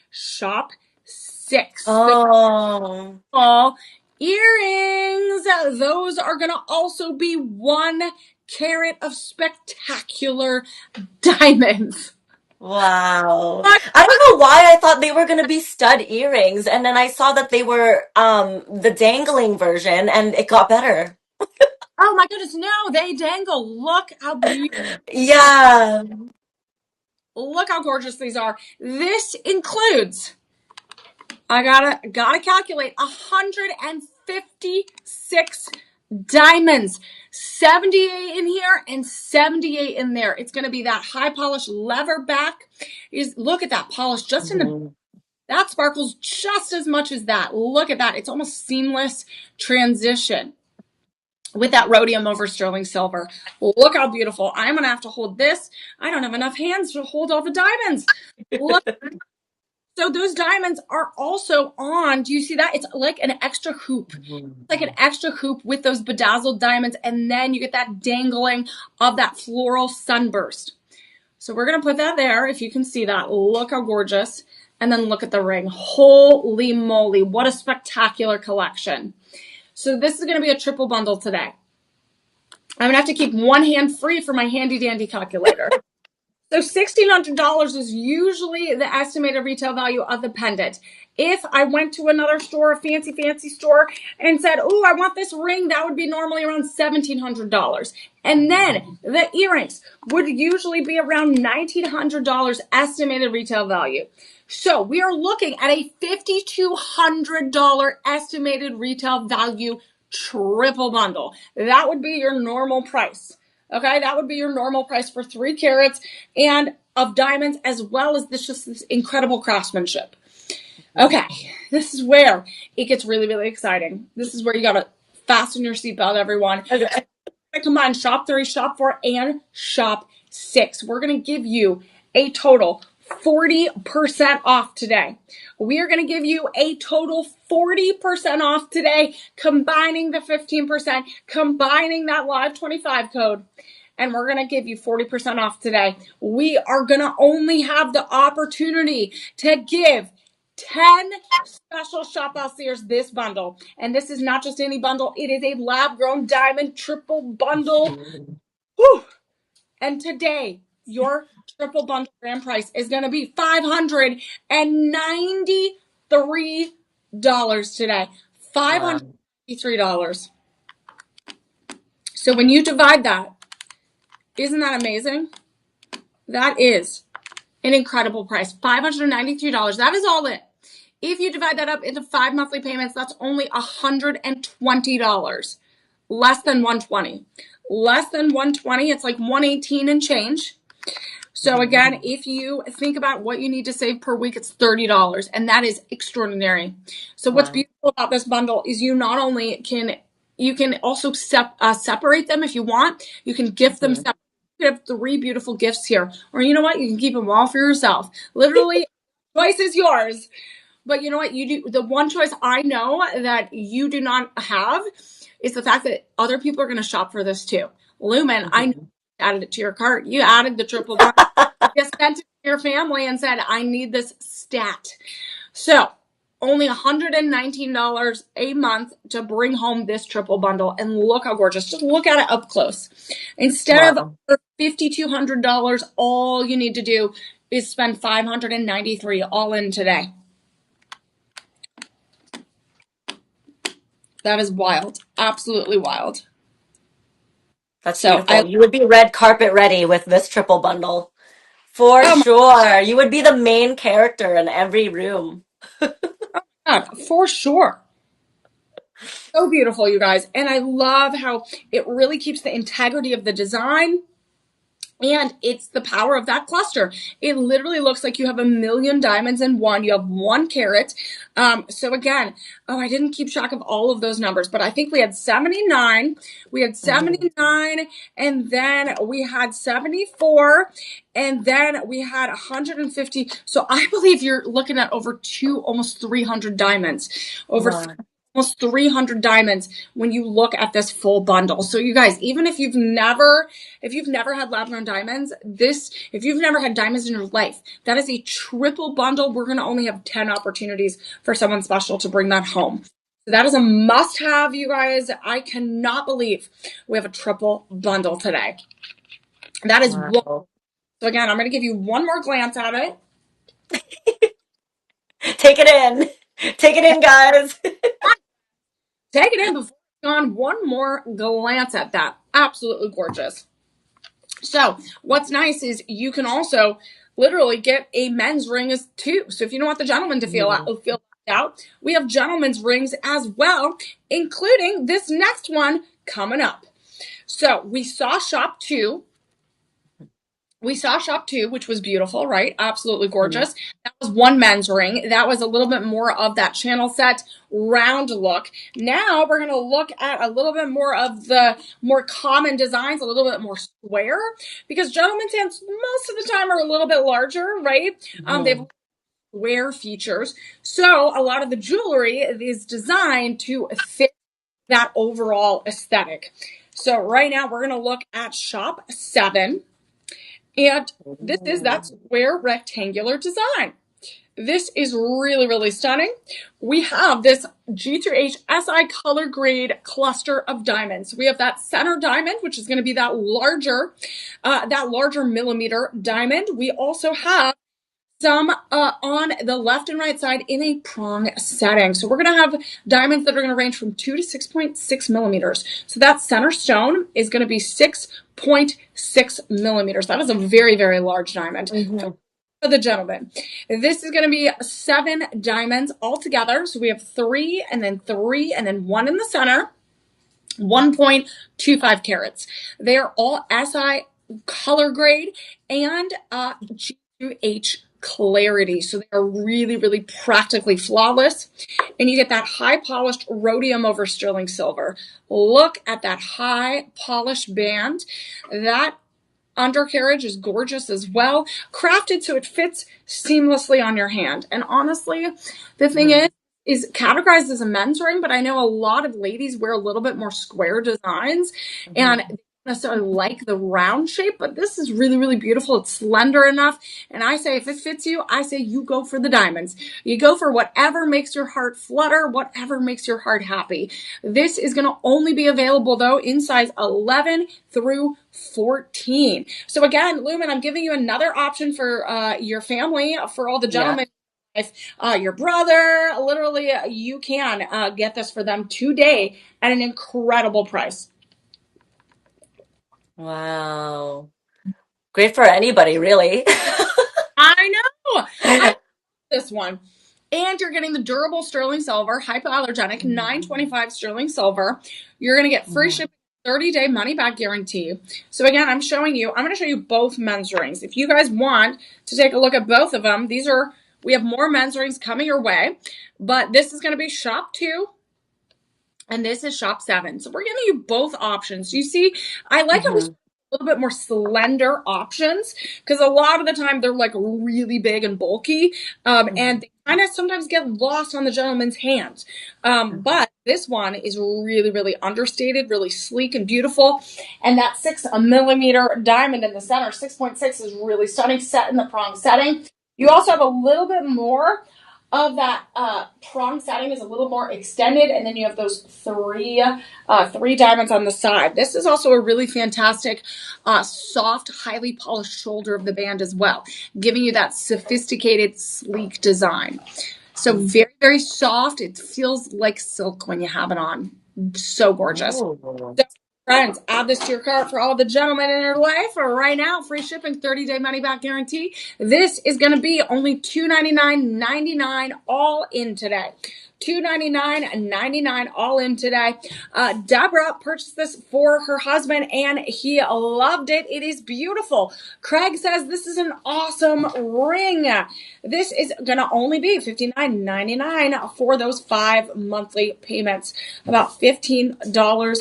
shop 6. The Oh. all earrings. Those are going to also be 1 carat of spectacular diamonds. Wow. I don't know why I thought they were gonna be stud earrings, and then I saw that they were the dangling version, and it got better. Oh my goodness, no, they dangle. Look how beautiful. Yeah. Look how gorgeous these are. This includes, I gotta calculate, 156 diamonds. 78 in here and 78 in there. It's gonna be that high polished lever back. Look at that polish just in the Mhm. that sparkles just as much as that. Look at that. It's almost seamless transition with that rhodium over sterling silver. Look how beautiful. I'm going to have to hold this. I don't have enough hands to hold all the diamonds. Look. So those diamonds are also on. Do you see that? It's like an extra hoop. Mhm. Like an extra hoop with those bedazzled diamonds. And then you get that dangling of that floral sunburst. So we're going to put that there if you can see that. Look how gorgeous. And then look at the ring. Holy moly, what a spectacular collection. So this is going to be a triple bundle today. I'm going to have to keep one hand free for my handy dandy calculator. So $1,600 is usually the estimated retail value of the pendant. If I went to another store, a fancy store, and said, oh, I want this ring, that would be normally around $1,700. And then the earrings would usually be around $1,900 estimated retail value. So we are looking at a $5,200 estimated retail value triple bundle. That would be your normal price. Okay, that would be your normal price for 3 carats and of diamonds, as well as this incredible craftsmanship. Okay, this is where it gets really, really exciting. This is where you gotta fasten your seatbelt, everyone. Okay. Combine shop 3, shop 4, and shop 6. We're gonna give you a total 40% off today. We are going to give you a total 40% off today, combining the 15%, combining that live 25 code, and we're going to give you 40% off today. We are going to only have the opportunity to give 10 special Shop LCers this bundle. And this is not just any bundle. It is a lab-grown diamond triple bundle. Whew. And today, your triple bundle grand price is going to be $593 today. $593. So when you divide that, isn't that amazing? That is an incredible price. $593. That is all in. If you divide that up into 5 monthly payments, that's only $120. Less than $120. Less than $120. It's like $118 and change. So again, if you think about what you need to save per week, it's $30, and that is extraordinary. So what's beautiful about this bundle is you not only can also separate them if you want. You can gift them separately. You have 3 beautiful gifts here, or you know what? You can keep them all for yourself. Literally, choice is yours. But you know what? You do. The one choice I know that you do not have is the fact that other people are going to shop for this too. Lumen, I know you added it to your cart. You added the triple bundle. You sent it to your family and said, I need this stat. So only $119 a month to bring home this triple bundle. And look how gorgeous. Just look at it up close. Instead of $5,200, all you need to do is spend $593 all in today. That is wild. Absolutely wild. That's so beautiful. You would be red carpet ready with this triple bundle. For sure. You would be the main character in every room. For sure. So beautiful, you guys. And I love how it really keeps the integrity of the design. And it's the power of that cluster. It literally looks like you have 1,000,000 diamonds in one. You have 1 carat. So again, I didn't keep track of all of those numbers, but I think we had 79. We had 79, and then we had 74, and then we had 150. So I believe you're looking at almost 300 diamonds. Almost 300 diamonds when you look at this full bundle. So you guys, even if you've never had lab-grown diamonds, if you've never had diamonds in your life, that is a triple bundle. We're going to only have 10 opportunities for someone special to bring that home. So that is a must-have, you guys. I cannot believe we have a triple bundle today. That is one. So again, I'm going to give you one more glance at it. Take it in. Take it in, guys. Take it in before it's gone. One more glance at that. Absolutely gorgeous. So what's nice is you can also literally get a men's ring too. So if you don't want the gentleman to feel out, we have gentlemen's rings as well, including this next one coming up. So we saw shop 2. Which was beautiful, right? Absolutely gorgeous. That was 1 men's ring. That was a little bit more of that channel set round look. Now we're going to look at a little bit more of the more common designs, a little bit more square, because gentlemen's hands most of the time are a little bit larger, right? They have square features. So a lot of the jewelry is designed to fit that overall aesthetic. So right now we're going to look at shop 7. And this is that square rectangular design. This is really, really stunning. We have this G2H SI color grade cluster of diamonds. We have that center diamond, which is going to be that larger millimeter diamond. We also have some on the left and right side in a prong setting. So we're going to have diamonds that are going to range from 2 to 6.6 millimeters. So that center stone is going to be 6.6 millimeters. That is a very, very large diamond. Mm-hmm. For the gentleman, this is going to be 7 diamonds all together. So we have 3 and then 3 and then 1 in the center. 1.25 carats. They are all SI color grade and G2H clarity. So they are really, really practically flawless. And you get that high polished rhodium over sterling silver. Look at that high polished band. That undercarriage is gorgeous as well, crafted so it fits seamlessly on your hand. And honestly, the thing is categorized as a men's ring, but I know a lot of ladies wear a little bit more square designs and they don't necessarily like the round shape, but this is really, really beautiful. It's slender enough. And I say, if it fits you, I say you go for the diamonds. You go for whatever makes your heart flutter, whatever makes your heart happy. This is going to only be available though in size 11 through 14. So again, Lumen, I'm giving you another option for your family, for all the gentlemen. If your brother, literally, you can get this for them today at an incredible price. Wow. Great for anybody, really. I know. I love this one. And you're getting the durable sterling silver, hypoallergenic, 925 sterling silver. You're going to get free shipping, 30-day money back guarantee. So again, I'm going to show you both men's rings. If you guys want to take a look at both of them, we have more men's rings coming your way, but this is going to be shop 2 and this is shop 7. So we're giving you both options. You see, I like how we a little bit more slender options because a lot of the time they're like really big and bulky, and they kind of sometimes get lost on the gentleman's hands. But this one is really, really understated, really sleek and beautiful. And that 6 millimeter diamond in the center, 6.6, is really stunning, set in the prong setting. You also have a little bit more of that prong setting is a little more extended, and then you have those three diamonds on the side. This is also a really fantastic soft, highly polished shoulder of the band as well, giving you that sophisticated, sleek design. So very, very soft. It feels like silk when you have it on. So gorgeous. So, friends, add this to your cart for all the gentlemen in your life. For right now, free shipping, 30-day money back guarantee. This is going to be only $299.99 all in today. $299.99 all in today. Deborah purchased this for her husband and he loved it. It is beautiful. Craig says this is an awesome ring. This is going to only be $59.99 for those 5 monthly payments. About $15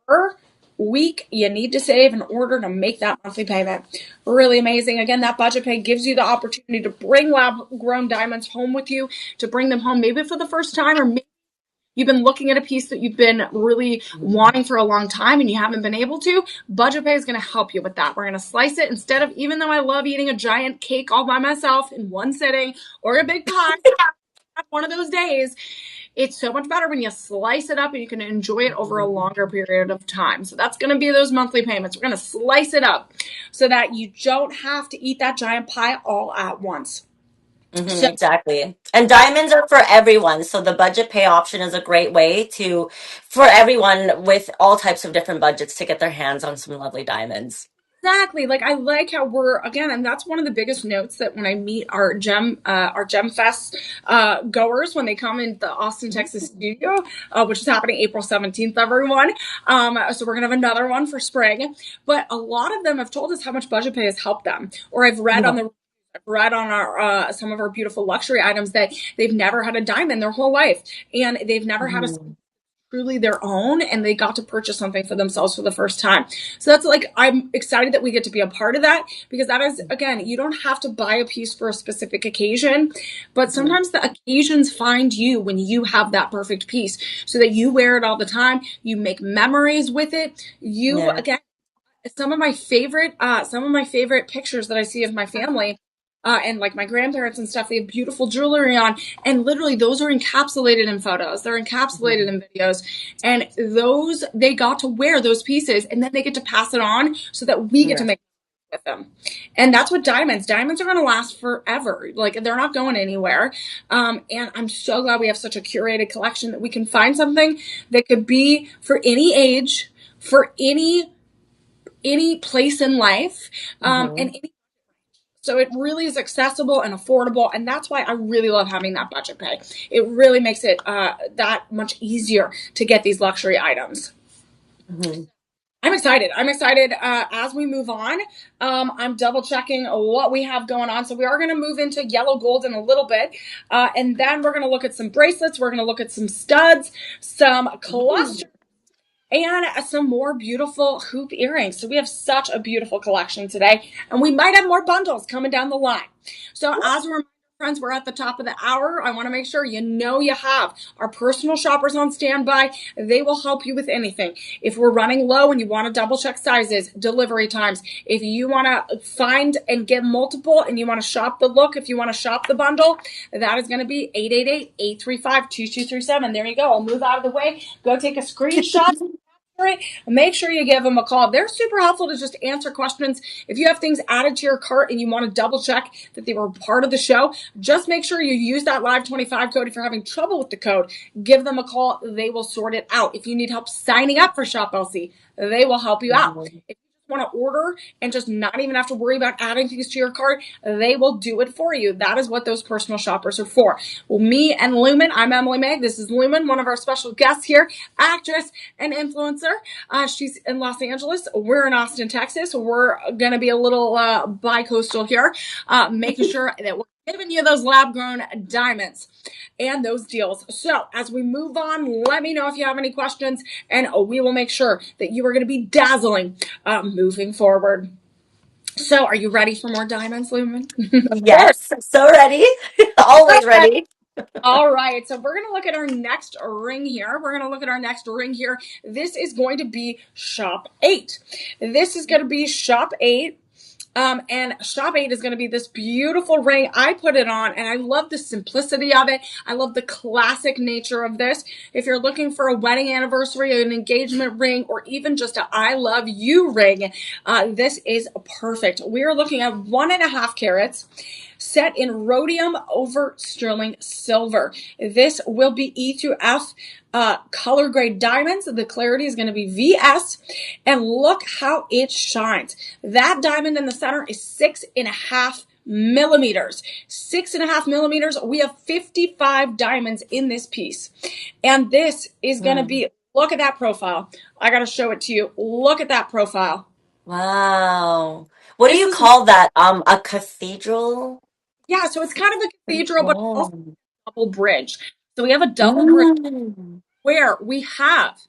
per week you need to save in order to make that monthly payment. Really amazing. Again, that budget pay gives you the opportunity to bring lab-grown diamonds home with you, to bring them home maybe for the first time, or maybe you've been looking at a piece that you've been really wanting for a long time and you haven't been able to. Budget pay is going to help you with that. We're going to slice it instead of, even though I love eating a giant cake all by myself in one sitting or a big pie, one of those days, it's so much better when you slice it up and you can enjoy it over a longer period of time. So that's going to be those monthly payments. We're going to slice it up so that you don't have to eat that giant pie all at once. So, Exactly. And diamonds are for everyone. So the budget pay option is a great way for everyone with all types of different budgets to get their hands on some lovely diamonds. exactly. Like I like how and that's one of the biggest notes that when I meet our Gem Fest goers when they come in the Austin, Texas studio, which is happening April 17th, everyone. So we're gonna have another one for spring. But a lot of them have told us how much budget pay has helped them. Or I've read on our some of our beautiful luxury items that they've never had a diamond their whole life, and they've never had a truly their own, and they got to purchase something for themselves for the first time. So that's like, I'm excited that we get to be a part of that, because that is, again, you don't have to buy a piece for a specific occasion, but sometimes the occasions find you when you have that perfect piece so that you wear it all the time. You make memories with it. Again, some of my favorite pictures that I see of my family And like my grandparents and stuff, they have beautiful jewelry on, and literally those are encapsulated in photos. They're encapsulated in videos, and those they got to wear those pieces, and then they get to pass it on so that we get to Yeah. make with them. And that's what diamonds are going to last forever. Like they're not going anywhere. And I'm so glad we have such a curated collection that we can find something that could be for any age, for any place in life, and Mm-hmm. any so it really is accessible and affordable, and that's why I really love having that budget pay. It really makes it that much easier to get these luxury items. Mm-hmm. I'm excited. I'm excited as we move on. I'm double checking what we have going on. So we are going to move into yellow gold in a little bit. And then we're going to look at some bracelets. We're going to look at some studs, some clusters, and some more beautiful hoop earrings. So we have such a beautiful collection today, and we might have more bundles coming down the line. So as a reminder, friends, we're at the top of the hour. I want to make sure you have our personal shoppers on standby. They will help you with anything. If we're running low and you want to double check sizes, delivery times, if you want to find and get multiple and you want to shop the look, if you want to shop the bundle, that is going to be 888-835-2237. There you go. I'll move out of the way. Go take a screenshot. Right. Make sure you give them a call. They're super helpful to just answer questions. If you have things added to your cart and you want to double check that they were part of the show, just make sure you use that live 25 code. If you're having trouble with the code, give them a call. They will sort it out. If you need help signing up for Shop LC, they will help you out. Mm-hmm. If you want to order and just not even have to worry about adding things to your cart, they will do it for you. That is what those personal shoppers are for. Well, me and Lumen, I'm Emily Mae. This is Lumen, one of our special guests here, actress and influencer. She's in Los Angeles. We're in Austin, Texas. We're going to be a little bi-coastal here, making sure that we're giving you those lab-grown diamonds and those deals. So as we move on, let me know if you have any questions, and we will make sure that you are going to be dazzling moving forward. So are you ready for more diamonds, Lumen? Of course. Yes, so ready. Always Okay. ready. All right, so we're going to look at our next ring here. This is going to be Shop 8. This is going to be Shop 8. And Shop 8 is going to be this beautiful ring. I put it on and I love the simplicity of it. I love the classic nature of this. If you're looking for a wedding anniversary, an engagement ring, or even just a I love you ring, this is perfect. We are looking at 1.5 carats set in rhodium over sterling silver. This will be E through F color grade diamonds. The clarity is going to be VS, and look how it shines. That diamond in the center is 6.5 millimeters. 6.5 millimeters. We have 55 diamonds in this piece, and this is going to be, look at that profile. I got to show it to you. Look at that profile. Wow. What do This you is, call that? A cathedral? yeah, so it's kind of a cathedral, but also Oh. a double bridge. So we have a double bridge Mm. where we have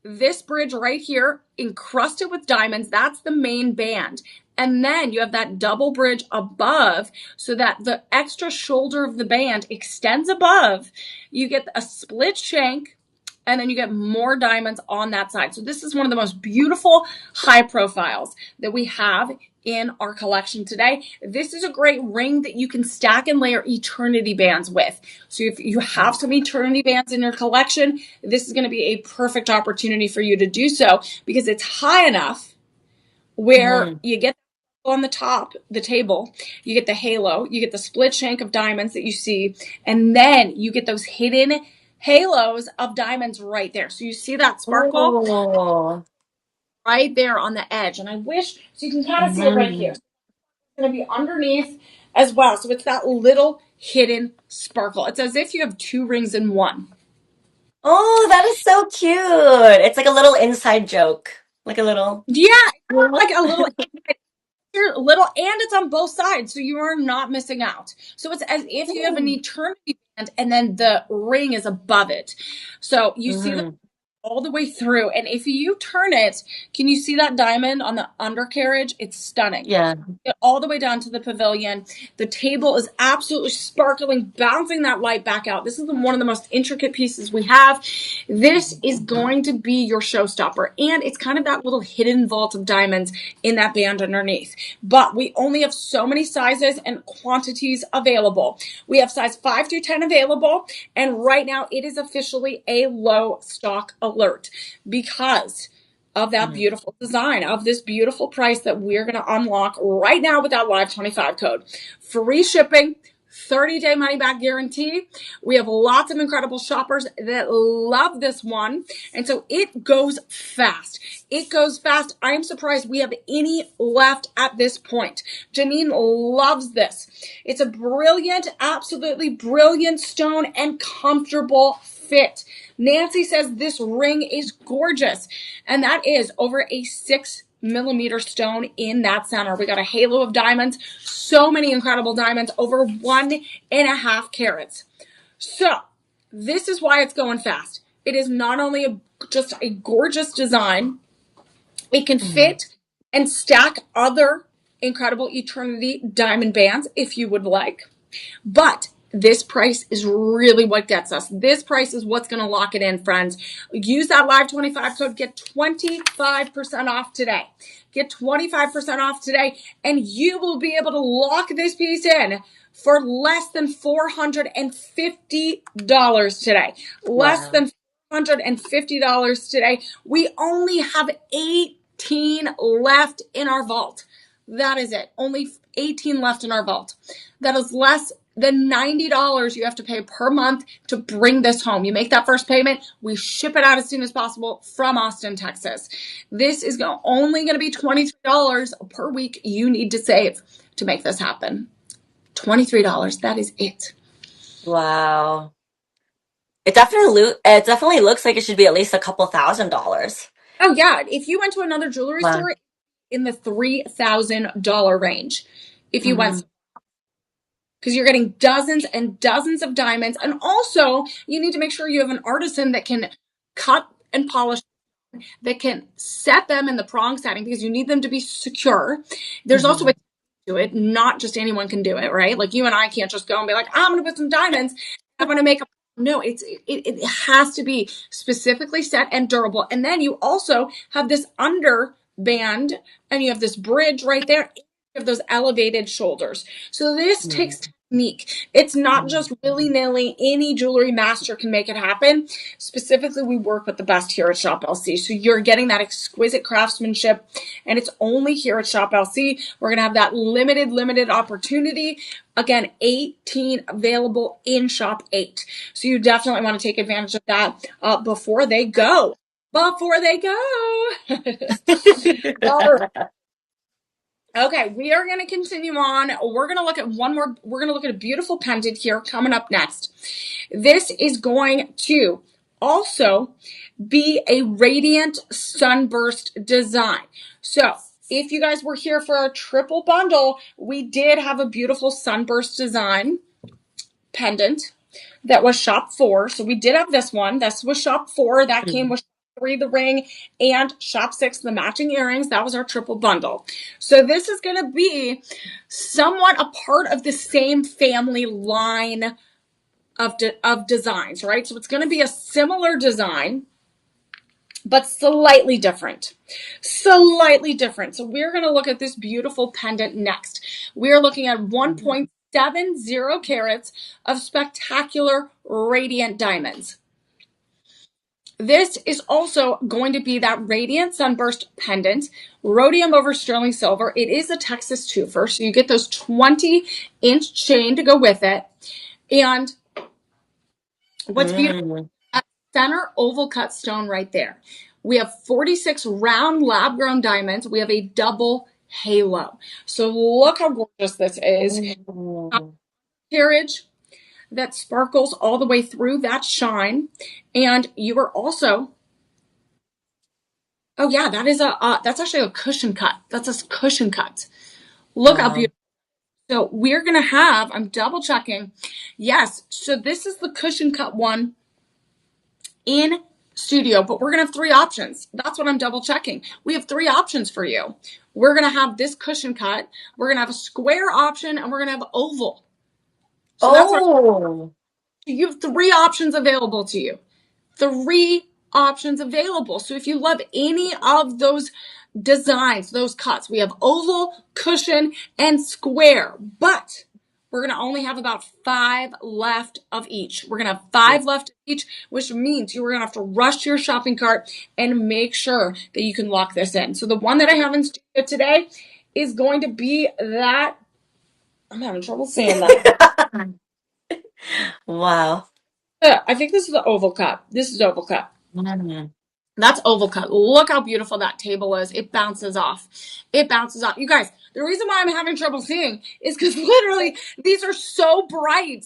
this bridge right here encrusted with diamonds. That's the main band. And then you have that double bridge above so that the extra shoulder of the band extends above. You get a split shank, and then you get more diamonds on that side. So this is one of the most beautiful high profiles that we have in our collection today. This is a great ring that you can stack and layer eternity bands with. So if you have some eternity bands in your collection, this is going to be a perfect opportunity for you to do so, because it's high enough where Mhm. you get on the top, the table, you get the halo, you get the split shank of diamonds that you see, and then you get those hidden halos of diamonds right there. So you see that sparkle Oh. right there on the edge. And I wish, so you can kind of see it right here. Mhm. It's going to be underneath as well. So it's that little hidden sparkle. It's as if you have two rings in one. Oh, that is so cute. It's like a little inside joke. Like a little. Yeah, Yeah. like a little little, and it's on both sides, so you are not missing out. So it's as if you have an eternity band and then the ring is above it. So you see the Mhm. all the way through. And if you turn it, can you see that diamond on the undercarriage? It's stunning. Yeah. Get all the way down to the pavilion. The table is absolutely sparkling, bouncing that light back out. This is one of the most intricate pieces we have. This is going to be your showstopper. And it's kind of that little hidden vault of diamonds in that band underneath. But we only have so many sizes and quantities available. We have size 5 through 10 available. And right now it is officially a low stock alert because of that beautiful design, of this beautiful price that we're going to unlock right now with that Live 25 code. Free shipping, 30-day money back guarantee. We have lots of incredible shoppers that love this one. And so it goes fast. It goes fast. I am surprised we have any left at this point. Janine loves this. It's a brilliant, absolutely brilliant stone and comfortable fit. Nancy says this ring is gorgeous. And that is over a 6mm stone in that center. We got a halo of diamonds, so many incredible diamonds, over 1.5 carats. So this is why it's going fast. It is not only just a gorgeous design, it can fit and stack other incredible Eternity diamond bands if you would like. But this price is really what gets us. This price is what's going to lock it in, friends. Use that Live 25 code. Get 25% off today. Get 25% off today, and you will be able to lock this piece in for less than $450 today. Less than $450 today. We only have 18 left in our vault. That is it. Only 18 left in our vault. That is less than $90 you have to pay per month to bring this home. You make that first payment, we ship it out as soon as possible from Austin, Texas. This is only going to be $23 per week you need to save to make this happen. $23, that is it. Wow. It definitely looks like it should be at least a couple $1,000s. Oh yeah, if you went to another jewelry Wow. store, in the $3,000 range, if you went, because you're getting dozens and dozens of diamonds. And also you need to make sure you have an artisan that can cut and polish, that can set them in the prong setting, because you need them to be secure. There's also a way to do it. Not just anyone can do it, right? Like you and I can't just go and be like, I'm going to put some diamonds, I'm going to make a, no, it has to be specifically set and durable. And then you also have this under band, and you have this bridge right there. You have those elevated shoulders. So this takes technique. It's not just willy-nilly. Any jewelry master can make it happen. Specifically, we work with the best here at Shop LC. So you're getting that exquisite craftsmanship, and it's only here at Shop LC. We're going to have that limited opportunity. Again, 18 available in Shop 8. So you definitely want to take advantage of that before they go. All right. Okay, we are going to continue on. We're going to look at one more. We're going to look at a beautiful pendant here coming up next. This is going to also be a radiant sunburst design. So if you guys were here for our triple bundle, we did have a beautiful sunburst design pendant that was shop 4. So we did have this one. This was shop 4. That came with 3, the ring, and shop 6, the matching earrings. That was our triple bundle. So this is going to be somewhat a part of the same family line of designs, right? So it's going to be a similar design, but slightly different. So we're going to look at this beautiful pendant next. We're looking at 1.70 carats of spectacular radiant diamonds. This is also going to be that radiant sunburst pendant, rhodium over sterling silver. It is a Texas twofer, so you get those 20-inch chain to go with it. And what's beautiful, that center oval cut stone right there. We have 46 round lab-grown diamonds. We have a double halo. So look how gorgeous this is. Carriage that sparkles all the way through, that shine. And you are also, oh yeah, that is that's actually a cushion cut. That's a cushion cut. Look how beautiful. So we're going to have, I'm double checking. Yes. So this is the cushion cut one in studio, but we're going to have 3 options. That's what I'm double checking. We have 3 options for you. We're going to have this cushion cut, we're going to have a square option, and we're going to have oval. So that's what Oh. you have 3 options available to you. 3 options available. So if you love any of those designs, those cuts, we have oval, cushion, and square. But we're going to only have about 5 left of each. We're going to have 5 left of each, which means you're going to have to rush your shopping cart and make sure that you can lock this in. So the one that I have in studio today is going to be that. I'm having trouble saying that. Wow. I think this is the oval cut. This is oval cut. Mm. That's oval cut. Look how beautiful that table is. It bounces off. It bounces off. You guys, the reason why I'm having trouble seeing is because literally these are so bright.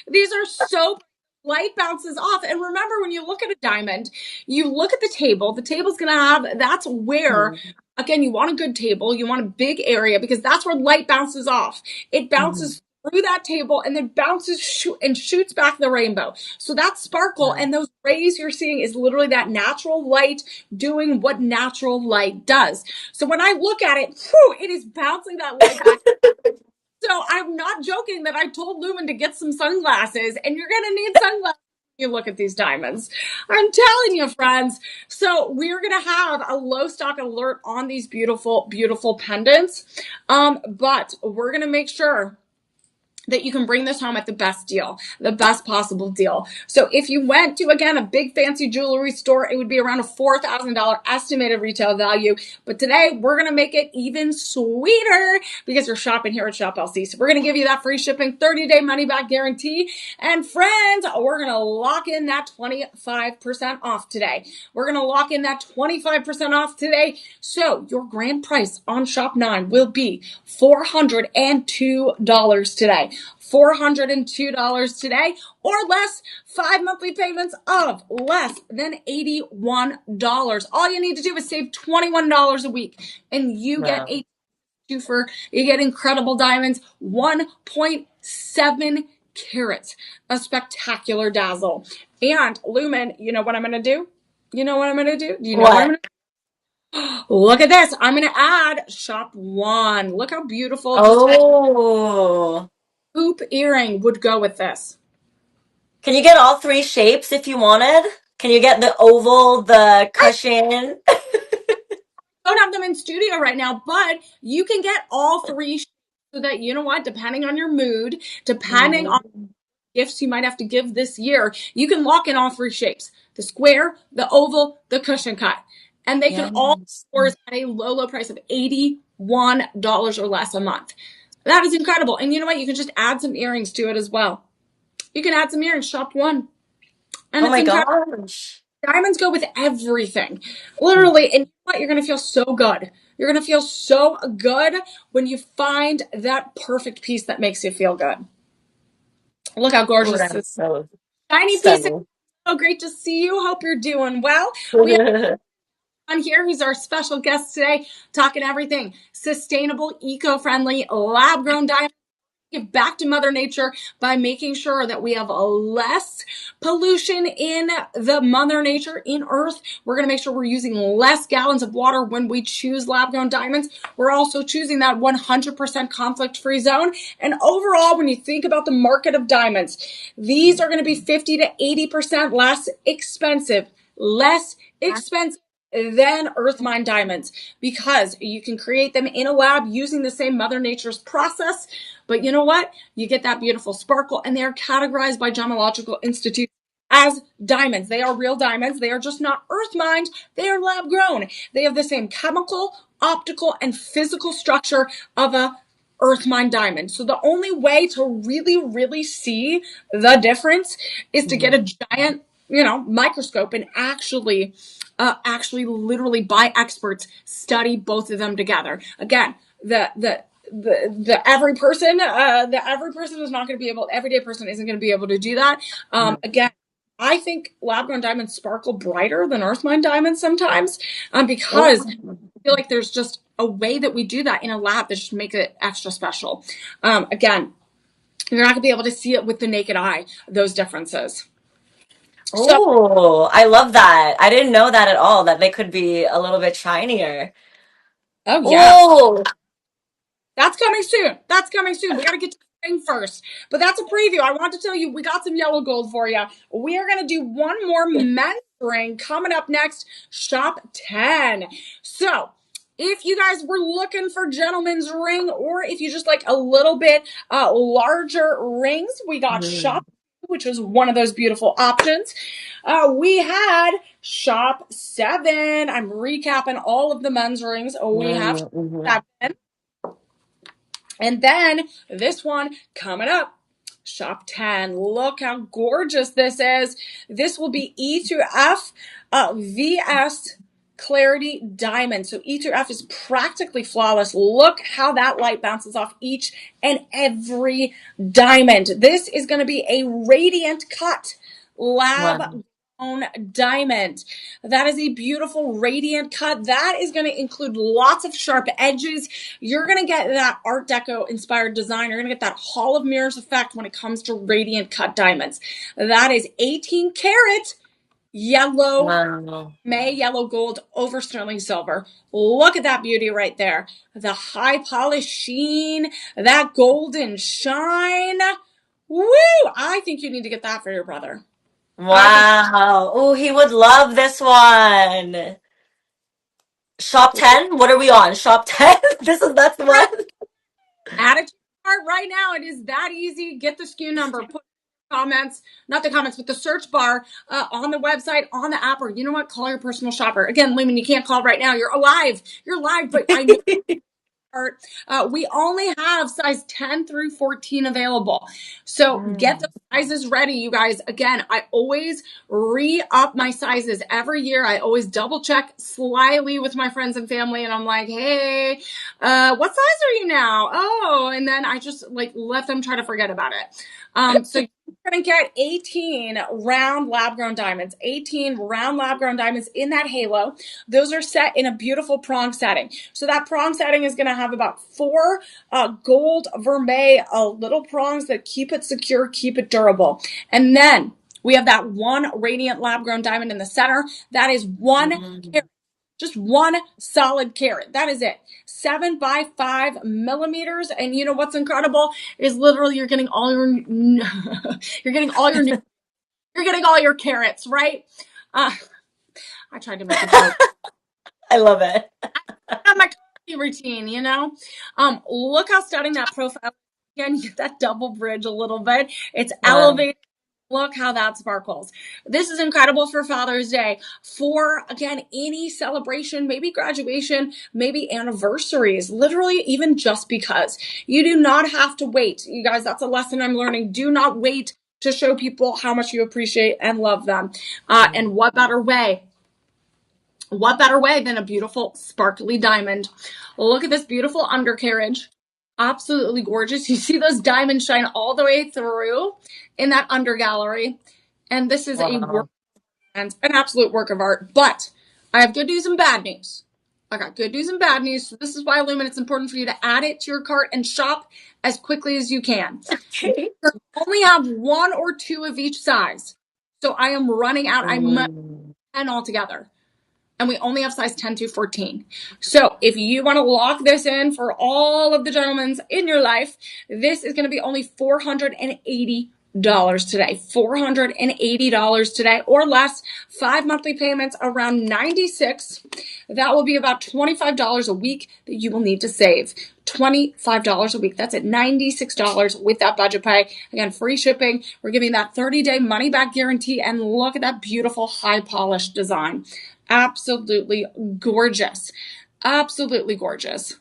These are so light bounces off. And remember, when you look at a diamond, you look at the table. The table's going to have, that's where, again, you want a good table. You want a big area because that's where light bounces off. It bounces through that table and then bounces and shoots back the rainbow. So that sparkle and those rays you're seeing is literally that natural light doing what natural light does. So when I look at it, it is bouncing that light back. So I'm not joking that I told Lumen to get some sunglasses, and you're going to need sunglasses when you look at these diamonds. I'm telling you, friends. So we're going to have a low stock alert on these beautiful, beautiful pendants. But we're going to make sure that you can bring this home at the best deal, the best possible deal. So if you went to, again, a big fancy jewelry store, it would be around a $4,000 estimated retail value. But today we're going to make it even sweeter because you're shopping here at Shop LC. So we're going to give you that free shipping, 30-day money back guarantee. And friends, we're going to lock in that 25% off today. We're going to lock in that 25% off today. So your grand price on Shop 9 will be $402 today. $402 today or less, 5 monthly payments of less than $81. All you need to do is save $21 a week and you get a twofer. You get incredible diamonds, 1.7 carats, a spectacular dazzle. And Lumen, you know what I'm going to do? You know what I'm going to do? Do you know what I'm going to do? Look at this. I'm going to add shop 1. Look how beautiful. Oh. Hoop earring would go with this. Can you get all 3 shapes if you wanted? Can you get the oval, the cushion? Don't have them in studio right now, but you can get all 3 so that, you know what, depending on your mood, depending on gifts you might have to give this year, you can lock in all 3 shapes. The square, the oval, the cushion cut. And they can all yours at a low, low price of $81 or less a month. That is incredible. And you know what? You can just add some earrings to it as well. You can add some earrings, shop 1. And Oh my incredible. gosh. Diamonds go with everything. Literally, and you know what? You're going to feel so good. You're going to feel so good when you find that perfect piece that makes you feel good. Look how gorgeous Oh, this is. so Shiny piece. stunning. So great to see you. Hope you're doing well. We have on here who's our special guest today, talking everything sustainable, eco-friendly, lab-grown diamonds. Give back to Mother Nature by making sure that we have less pollution in the Mother Nature, in Earth. We're going to make sure we're using less gallons of water when we choose lab-grown diamonds. We're also choosing that 100% conflict-free zone. And overall, when you think about the market of diamonds, these are going to be 50 to 80% less expensive than earth mine diamonds because you can create them in a lab using the same Mother Nature's process. But you know what? You get that beautiful sparkle, and they are categorized by Gemological Institute as diamonds. They are real diamonds. They are just not earth mined. They are lab grown. They have the same chemical, optical, and physical structure of a earth mine diamond. So the only way to really, really see the difference is to get a giant, microscope and actually literally by experts study both of them together. Again, the every person is not going to be able, everyday person isn't going to be able to do that. Again, I think lab grown diamonds sparkle brighter than earth mine diamonds sometimes, because I feel like there's just a way that we do that in a lab that just makes it extra special. Again, you're not going to be able to see it with the naked eye, those differences. So, Oh, I love that. I didn't know that at all, that they could be a little bit shinier. oh yeah. Oh, That's coming soon. That's coming soon. We got to get to the thing first. But that's a preview. I want to tell you, we got some yellow gold for you. We are going to do one more men's ring coming up next, shop 10. So, if you guys were looking for gentleman's ring, or if you just like a little bit larger rings, we got mm, shop, which was one of those beautiful options. We had shop 7. I'm recapping all of the men's rings. We have mhm. 7. And then this one coming up, shop 10. Look how gorgeous this is. This will be E through F VS Clarity Diamond. So E through F is practically flawless. Look how that light bounces off each and every diamond. This is going to be a radiant cut Wow. lab grown diamond. That is a beautiful radiant cut. That is going to include lots of sharp edges. You're going to get that Art Deco inspired design. You're going to get that Hall of Mirrors effect when it comes to radiant cut diamonds. That is 18 karat yellow Wow. May yellow gold over sterling silver. Look at that beauty right there. The high polish sheen, that golden shine. Woo! I think you need to get that for your brother. I think Wow. Oh, he would love this one. Shop 10? What are we on? Shop 10? That's the one? add it to your cart right now. It is that easy. Get the SKU number, put comments, not the comments, but the search bar on the website, on the app, or you know what? Call your personal shopper. Again, Lumen, you can't call right now. You're alive. You're live, but I know we only have size 10 through 14 available. So get the Mm. sizes ready, you guys. Again, I always re-up my sizes every year. I always double check slyly with my friends and family. And I'm like, hey, what size are you now? Oh, and then I just like let them try to forget about it. So you're going to get 18 round lab grown diamonds, 18 round lab grown diamonds in that halo. Those are set in a beautiful prong setting. So that prong setting is going to have about 4 gold vermeil little prongs that keep it secure, keep it durable. And then we have that one radiant lab grown diamond in the center. That is 1 carat. Mm. Just 1 solid carat. That is it. 7 by 5 millimeters. And you know what's incredible is literally you're getting all your you're getting all your you're getting all your carats, right? I tried to make a joke. I love it. My coffee routine, you know? Look how stunning that profile is. Again, you get that double bridge a little bit. It's Wow. elevated. Look how that sparkles. This is incredible for Father's Day. For, again, any celebration, maybe graduation, maybe anniversaries, literally even just because. You do not have to wait. You guys, that's a lesson I'm learning. Do not wait to show people how much you appreciate and love them. And what better way? What better way than a beautiful sparkly diamond? Look at this beautiful undercarriage. Absolutely gorgeous. You see those diamonds shine all the way through in that under gallery. And this is a work, Wow. an absolute work of art. But I have good news and bad news. I got good news and bad news. So this is why, Lumen, it's important for you to add it to your cart and shop as quickly as you can. Okay. Only have 1 or 2 of each size. So I am running out. I must Mm. 10 altogether, and we only have size 10 to 14. So if you want to lock this in for all of the gentlemen's in your life, this is going to be only $480 today. $480 today or less. 5 monthly payments around 96. That will be about $25 a week that you will need to save. $25 a week. That's at $96 with that budget pay. Again, free shipping. We're giving that 30-day money back guarantee. And look at that beautiful high polished design. Absolutely gorgeous. Absolutely gorgeous.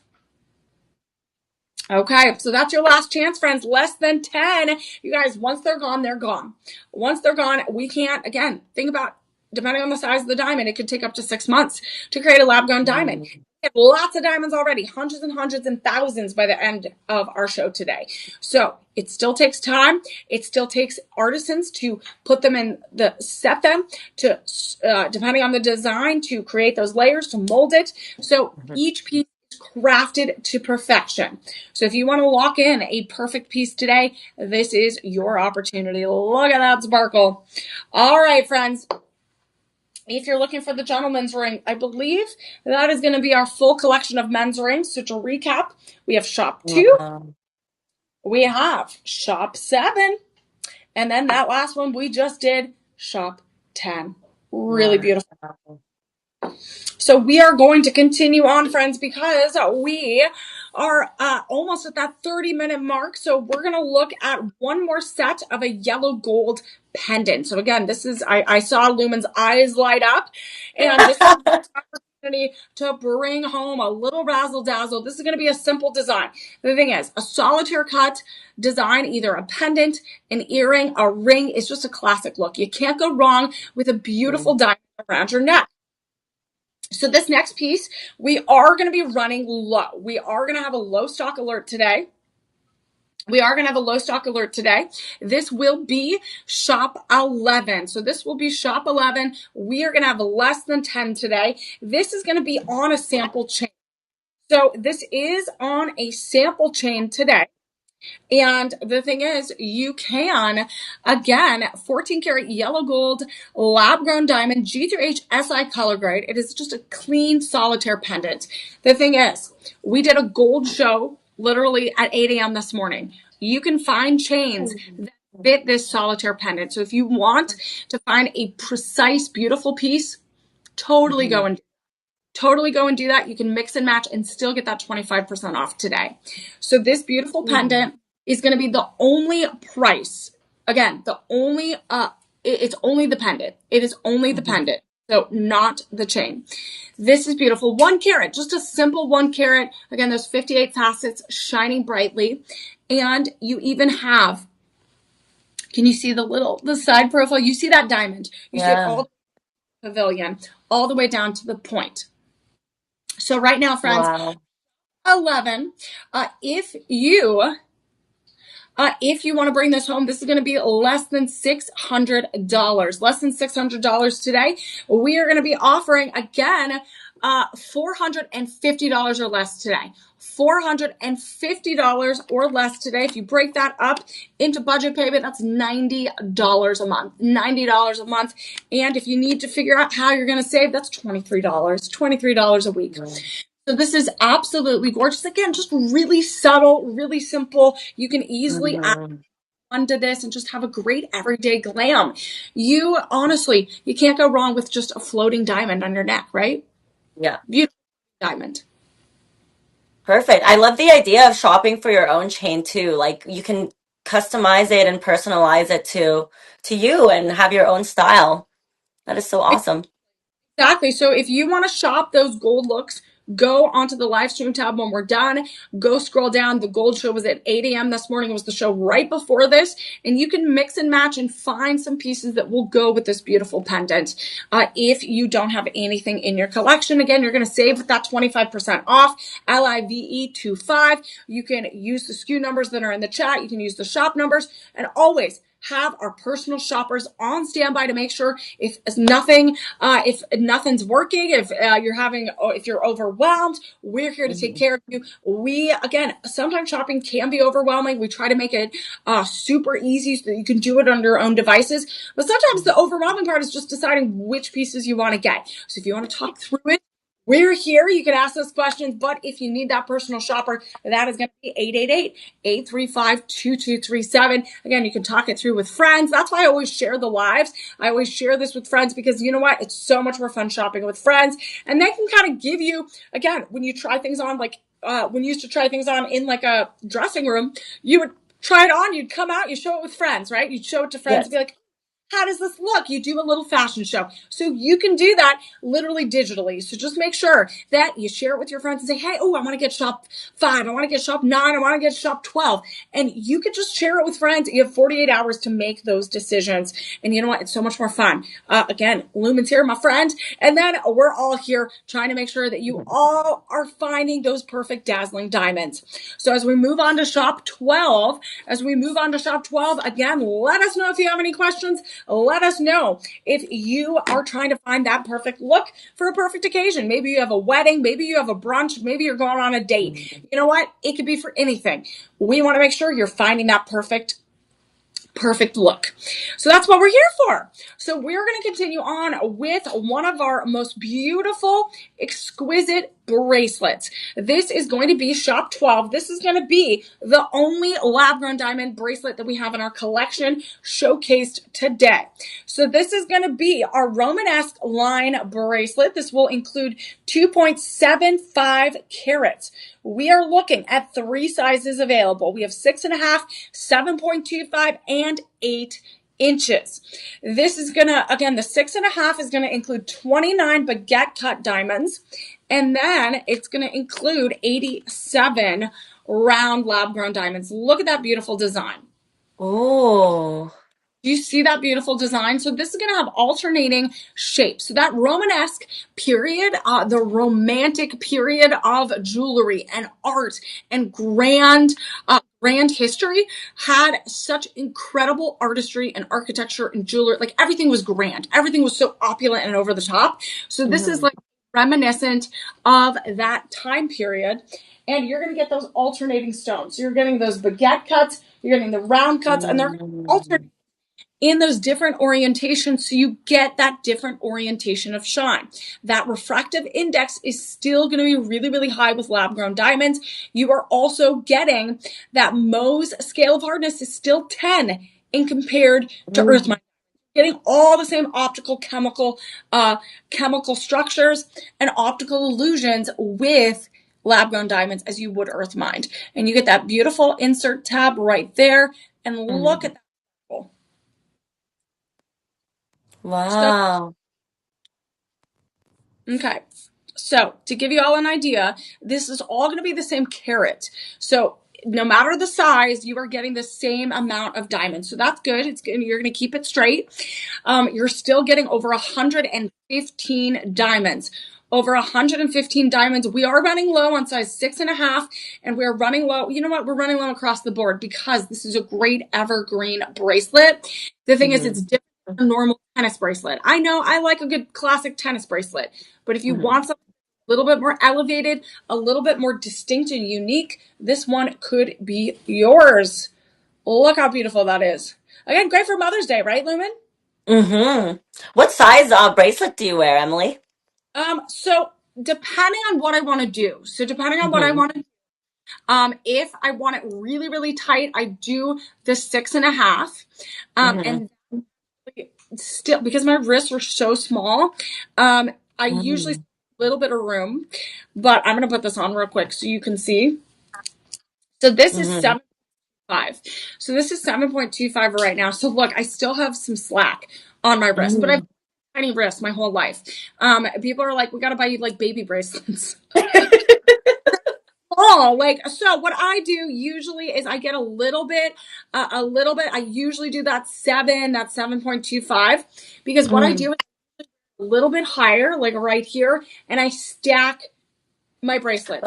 Okay, so that's your last chance, friends. Less than 10. You guys, once they're gone, they're gone. Once they're gone, we can't, again, think about, depending on the size of the diamond, it could take up to 6 months to create a lab grown diamond. Mm. We have lots of diamonds already, hundreds and thousands by the end of our show today. So it still takes time. It still takes artisans to put them in set them to, depending on the design, to create those layers, to mold it. So each piece crafted to perfection. So if you want to lock in a perfect piece today, this is your opportunity. Look at that sparkle. All right, friends. If you're looking for the gentleman's ring, I believe that is going to be our full collection of men's rings. So to recap, we have shop 2, we have shop 7, and then that last one we just did, shop 10. Really beautiful. So we are going to continue on, friends, because we are almost at that 30-minute mark. So we're going to look at one more set of a yellow gold pendant. So again, this is, I saw Lumen's eyes light up, and this is an opportunity to bring home a little razzle dazzle. This is going to be a simple design. The thing is, a solitaire cut design, either a pendant, an earring, a ring, is just a classic look. You can't go wrong with a beautiful diamond around your neck. So this next piece, we are going to be running low. We are going to have a low stock alert today. This will be shop 11. So this will be shop 11. We are going to have less than 10 today. This is going to be on a sample chain. So this is on a sample chain today. And the thing is, you can, again, 14 karat yellow gold, lab grown diamond, G3H SI color grade. It is just a clean solitaire pendant. The thing is, we did a gold show literally at 8 a.m. this morning. You can find chains that fit this solitaire pendant. So if you want to find a precise, beautiful piece, totally go and do that. You can mix and match and still get that 25% off today. So this beautiful pendant is going to be the only price. Again, it's only the pendant. It is only the pendant. So not the chain. This is beautiful. 1 carat, just a simple 1 carat. Again, there's 58 facets shining brightly. And you even have, can you see the side profile? You see that diamond. You see it all the pavilion, all the way down to the point. So right now, friends, 11, if you want to bring this home, this is going to be less than $600. Less than $600 today. We are going to be offering, again, $450 or less today. $450 or less today. If you break that up into budget payment, that's $90 a month. $90 a month. And if you need to figure out how you're going to save, that's $23 a week. So this is absolutely gorgeous. Again, just really subtle, really simple. You can easily add onto this and just have a great everyday glam. You can't go wrong with just a floating diamond on your neck, right? Yeah. Beautiful diamond. Perfect. I love the idea of shopping for your own chain too. Like you can customize it and personalize it to you and have your own style. That is so awesome. Exactly. So if you want to shop those gold looks, go onto the live stream tab when we're done. Go scroll down. The gold show was at 8 a.m. this morning. It was the show right before this. And you can mix and match and find some pieces that will go with this beautiful pendant. If you don't have anything in your collection, again, you're going to save with that 25% off, LIVE25. You can use the SKU numbers that are in the chat. You can use the shop numbers, and always have our personal shoppers on standby to make sure if nothing's working, if you're overwhelmed, we're here to take care of you. Sometimes shopping can be overwhelming. We try to make it super easy so that you can do it on your own devices. But sometimes the overwhelming part is just deciding which pieces you want to get. So if you want to talk through it, we're here. You can ask us questions, but if you need that personal shopper, that is going to be 888-835-2237. Again, you can talk it through with friends. That's why I always share the lives. I always share this with friends because you know what? It's so much more fun shopping with friends, and they can kind of give you, again, when you try things on, like when you used to try things on in like a dressing room, you would try it on, you'd come out, you show it with friends, right? You'd show it to friends and be like, how does this look? You do a little fashion show. So you can do that literally digitally. So just make sure that you share it with your friends and say, hey, I want to get shop 5. I want to get shop 9. I want to get shop 12. And you can just share it with friends. You have 48 hours to make those decisions. And you know what? It's so much more fun. Again, Lumen's here, my friend. And then we're all here trying to make sure that you all are finding those perfect dazzling diamonds. So as we move on to shop 12, again, let us know if you have any questions. Let us know if you are trying to find that perfect look for a perfect occasion. Maybe you have a wedding, maybe you have a brunch, maybe you're going on a date. You know what? It could be for anything. We want to make sure you're finding that perfect look. So that's what we're here for. So we're going to continue on with one of our most beautiful, exquisite bracelets. This is going to be Shop 12. This is going to be the only lab-grown diamond bracelet that we have in our collection showcased today. So this is going to be our Romanesque line bracelet. This will include 2.75 carats. We are looking at 3 sizes available. We have 6.5, 7.25, and 8 inches. This is gonna, again, the 6.5 is gonna include 29 baguette cut diamonds, and then it's gonna include 87 round lab grown diamonds. Look at that beautiful design. Oh. Do you see that beautiful design? So this is going to have alternating shapes. So that Romanesque period, the romantic period of jewelry and art and grand history had such incredible artistry and architecture and jewelry. Like everything was grand. Everything was so opulent and over the top. So this is like reminiscent of that time period. And you're going to get those alternating stones. So you're getting those baguette cuts, you're getting the round cuts, and they're alternating in those different orientations, so you get that different orientation of shine. That refractive index is still going to be really, really high with lab-grown diamonds. You are also getting that Mohs scale of hardness is still 10 in compared to earth mine. Getting all the same optical chemical structures and optical illusions with lab-grown diamonds as you would earth mined. And you get that beautiful insert tab right there. And look at that. Wow. Okay. So to give you all an idea, this is all going to be the same carat. So no matter the size, you are getting the same amount of diamonds. So that's good. You're going to keep it straight. You're still getting over 115 diamonds. Over 115 diamonds. We are running low on size 6.5, and we're running low. You know what? We're running low across the board because this is a great evergreen bracelet. The thing is, it's different than a normal tennis bracelet. I know I like a good classic tennis bracelet, but if you want something a little bit more elevated, a little bit more distinct and unique, this one could be yours. Look how beautiful that is. Again, great for Mother's Day, right, Lumen? What size bracelet do you wear, Emily? So depending on what I want to do. So depending on what I want to do, if I want it really, really tight, I do the 6.5. And still, because my wrists are so small, I usually a little bit of room, but I'm going to put this on real quick so you can see. So this is 7.5. So this is 7.25 right now. So look, I still have some slack on my wrist, but I've tiny wrists my whole life. People are like, we got to buy you like baby bracelets. Oh, like, so what I do usually is I get a little bit, I usually do that 7.25, because what I do is a little bit higher, like right here, and I stack my bracelets.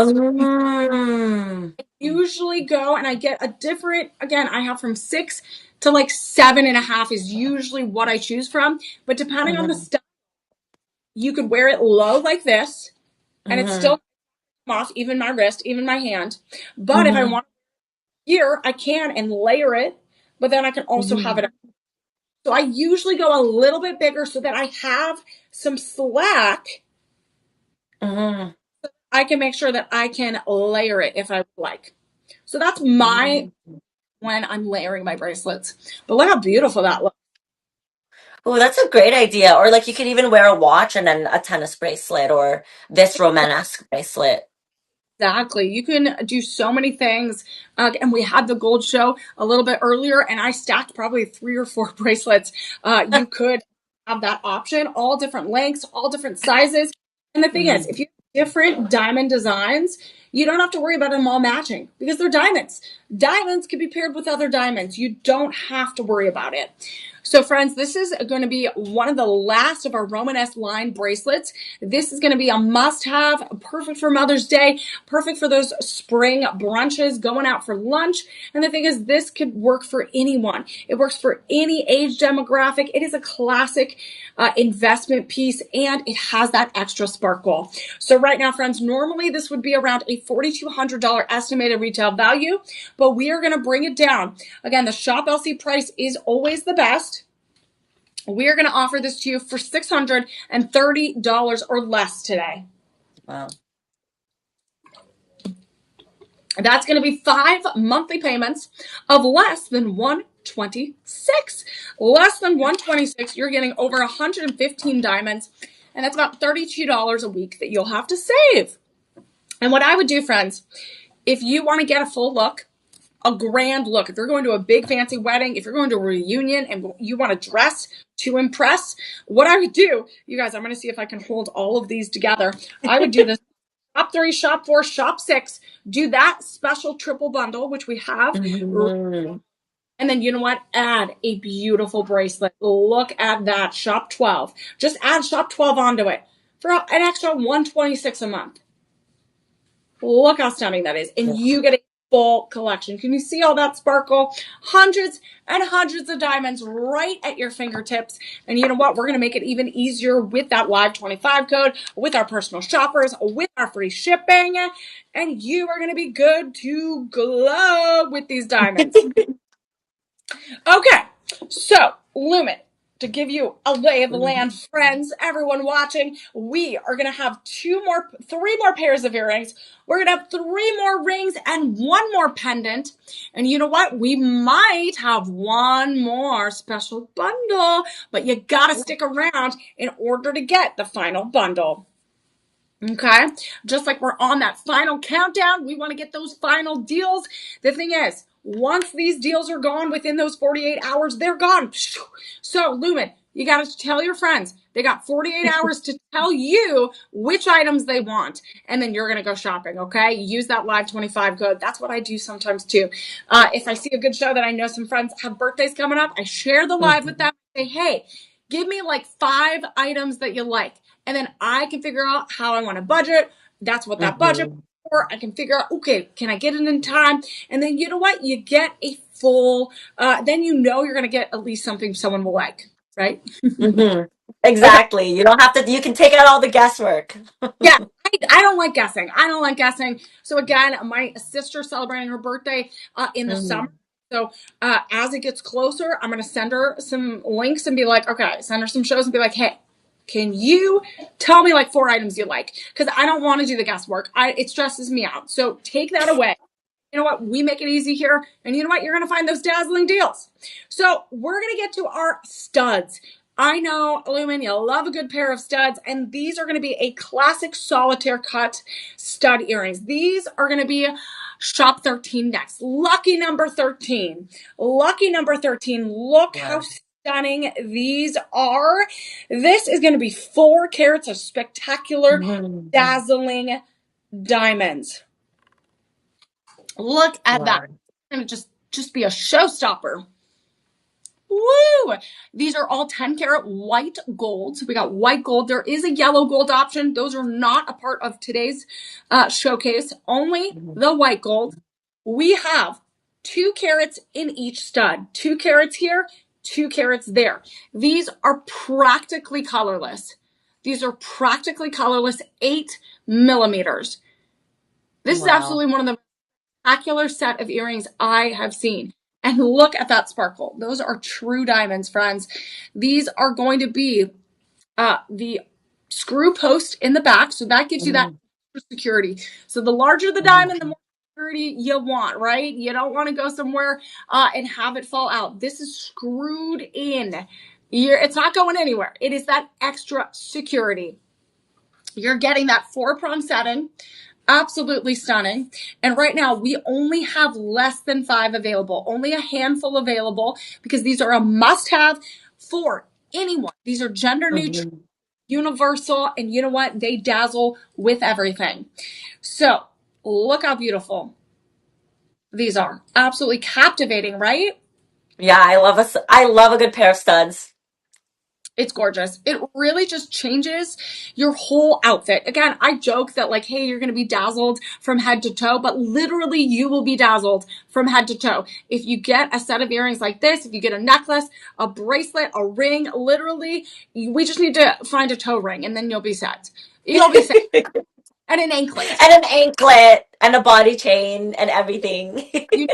Usually go and I get a different, again, I have from 6 to like 7.5 is usually what I choose from, but depending on the style, you could wear it low like this, and it's still off, even my wrist, even my hand. But if I want here, I can and layer it, but then I can also have it. So I usually go a little bit bigger so that I have some slack. I can make sure that I can layer it if I would like. So that's my when I'm layering my bracelets. But look how beautiful that looks. Oh, that's a great idea. Or like you could even wear a watch and then a tennis bracelet or this Romanesque bracelet. Exactly. You can do so many things. And we had the gold show a little bit earlier, and I stacked probably 3 or 4 bracelets. You could have that option, all different lengths, all different sizes. And the thing is, if you have different diamond designs, you don't have to worry about them all matching because they're diamonds. Diamonds can be paired with other diamonds. You don't have to worry about it. So friends, this is going to be one of the last of our Romanesque line bracelets. This is going to be a must-have, perfect for Mother's Day, perfect for those spring brunches, going out for lunch. And the thing is, this could work for anyone. It works for any age demographic. It is a classic investment piece, and it has that extra sparkle. So right now, friends, normally this would be around a $4,200 estimated retail value, but we are going to bring it down. Again, the Shop LC price is always the best. We are going to offer this to you for $630 or less today. Wow. That's going to be 5 monthly payments of less than $126. Less than $126, you're getting over 115 diamonds, and that's about $32 a week that you'll have to save. And what I would do, friends, if you want to get a full look, a grand look, if you're going to a big fancy wedding, if you're going to a reunion and you want to dress to impress, what I would do, you guys, I'm going to see if I can hold all of these together. I would do this shop 3, shop 4, shop 6, do that special triple bundle, which we have. Mm-hmm. And then you know what? Add a beautiful bracelet. Look at that. Shop 12. Just add shop 12 onto it for an extra $126 a month. Look how stunning that is. And you get a full collection. Can you see all that sparkle? Hundreds and hundreds of diamonds right at your fingertips. And you know what? We're going to make it even easier with that Live 25 code, with our personal shoppers, with our free shipping. And you are going to be good to glow with these diamonds. Okay, so Lumen, to give you a lay of the land, friends, everyone watching, we are going to have 3 more pairs of earrings. We're going to have 3 more rings and 1 more pendant. And you know what? We might have 1 more special bundle, but you got to stick around in order to get the final bundle. Okay, just like we're on that final countdown, we want to get those final deals. The thing is, once these deals are gone within those 48 hours, they're gone. So, Lumen, you got to tell your friends. They got 48 hours to tell you which items they want. And then you're going to go shopping, okay? Use that Live 25 code. That's what I do sometimes too. If I see a good show that I know some friends have birthdays coming up, I share the live with them. Say, hey, give me like 5 items that you like. And then I can figure out how I want to budget. That's what that budget for. I can figure out, okay, can I get it in time? And then you know what? You get a full, then you know you're going to get at least something someone will like, right? Exactly. Okay. You don't have to, you can take out all the guesswork. Yeah, I don't like guessing. I don't like guessing. So again, my sister's celebrating her birthday in the summer. So as it gets closer, I'm going to send her some links and be like, okay, send her some shows and be like, hey, can you tell me like 4 items you like? Because I don't want to do the guesswork. It stresses me out. So take that away. You know what? We make it easy here. And you know what? You're going to find those dazzling deals. So we're going to get to our studs. I know, Lumen, you love a good pair of studs. And these are going to be a classic solitaire cut stud earrings. These are going to be shop 13 next. Lucky number 13. Lucky number 13. Look how stunning these are. This is going to be 4 carats of spectacular, dazzling diamonds. Look at that. It's going to just be a showstopper. Woo! These are all 10 karat white gold. So we got white gold. There is a yellow gold option. Those are not a part of today's showcase. Only the white gold. We have 2 carats in each stud. 2 carats here, 2 carats there. These are practically colorless. These are practically colorless 8 millimeters. This is absolutely one of the spectacular set of earrings I have seen. And look at that sparkle. Those are true diamonds, friends. These are going to be the screw post in the back. So that gives you that security. So the larger the diamond, the more security you want, right? You don't want to go somewhere and have it fall out. This is screwed in. It's not going anywhere. It is that extra security. You're getting that 4-prong setting. Absolutely stunning. And right now we only have less than 5 available, only a handful available, because these are a must-have for anyone. These are gender neutral, universal, and you know what? They dazzle with everything. So look how beautiful these are. Absolutely captivating, right? Yeah, I love a good pair of studs. It's gorgeous. It really just changes your whole outfit. Again, I joke that like, hey, you're going to be dazzled from head to toe, but literally you will be dazzled from head to toe. If you get a set of earrings like this, if you get a necklace, a bracelet, a ring, literally, we just need to find a toe ring and then you'll be set. You'll be set. And And an anklet. an anklet and a body chain and everything. You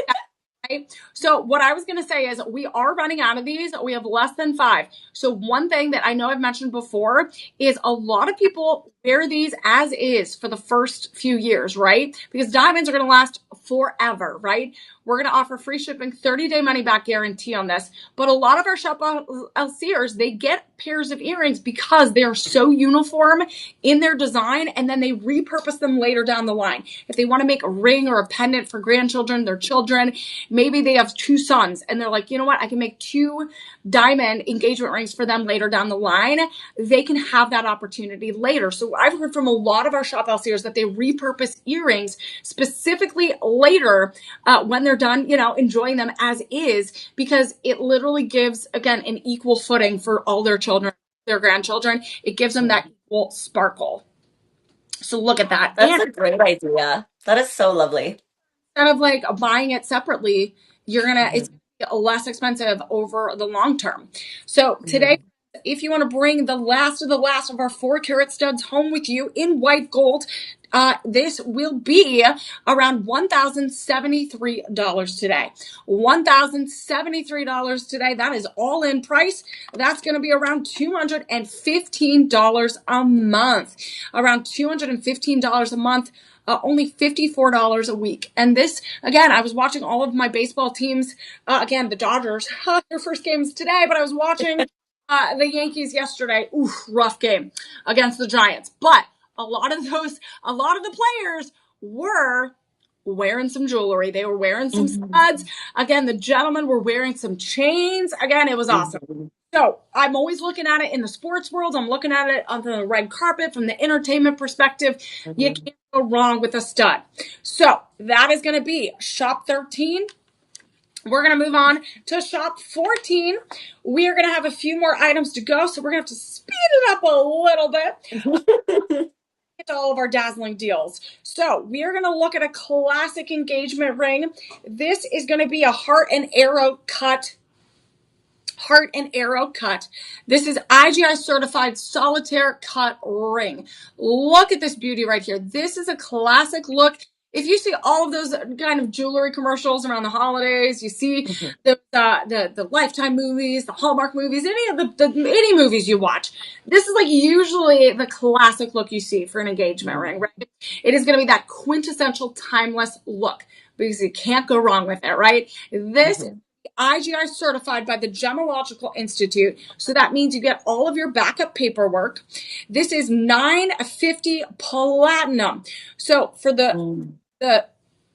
Right? So what I was going to say is we are running out of these. We have less than 5. So one thing that I know I've mentioned before is a lot of people wear these as is for the first few years, right? Because diamonds are going to last forever, right? We're going to offer free shipping, 30-day money back guarantee on this. But a lot of our shop LCers, they get pairs of earrings because they're so uniform in their design, and then they repurpose them later down the line. If they want to make a ring or a pendant for grandchildren, their children, maybe they have 2 sons and they're like, you know what, I can make 2 diamond engagement rings for them later down the line. They can have that opportunity later. So I've heard from a lot of our shop LCers that they repurpose earrings specifically later when they're done, enjoying them as is, because it literally gives, again, an equal footing for all their children, their grandchildren. It gives them that equal sparkle. So look at that. That's And a great idea. That is so lovely. instead of like buying it separately, it's Mhm. gonna be less expensive over the long term. So today, Mhm. if you want to bring the last of our 4 carat studs home with you in white gold, this will be around $1,073 today. $1,073 today. That is all in price. That's going to be around $215 a month. Around $215 a month. Only $54 a week. And this, again, I was watching all of my baseball teams. Again, the Dodgers, their first game's today, but I was watching the Yankees yesterday. Oof, rough game against the Giants. But a lot of the players were wearing some jewelry. They were wearing some Mhm. studs. Again, the gentlemen were wearing some chains. Again, it was awesome. Mhm. So I'm always looking at it in the sports world. I'm looking at it on the red carpet from the entertainment perspective. You Mhm. can't go wrong with a stud. So that is going to be shop 13. We're going to move on to shop 14. We are going to have a few more items to go, so we're going to have to speed it up a little bit. Get to all of our dazzling deals. So we are going to look at a classic engagement ring. This is going to be a heart and arrow cut. This is IGI certified solitaire cut ring. Look at this beauty right here. This is a classic look. If you see all of those kind of jewelry commercials around the holidays, you see Mhm. the Lifetime movies, the Hallmark movies, any of any movies you watch. This is like usually the classic look you see for an engagement ring, right? It is going to be that quintessential timeless look because you can't go wrong with it, right? This Mhm. IGI certified by the Gemological Institute. So that means you get all of your backup paperwork. This is 950 platinum. So for the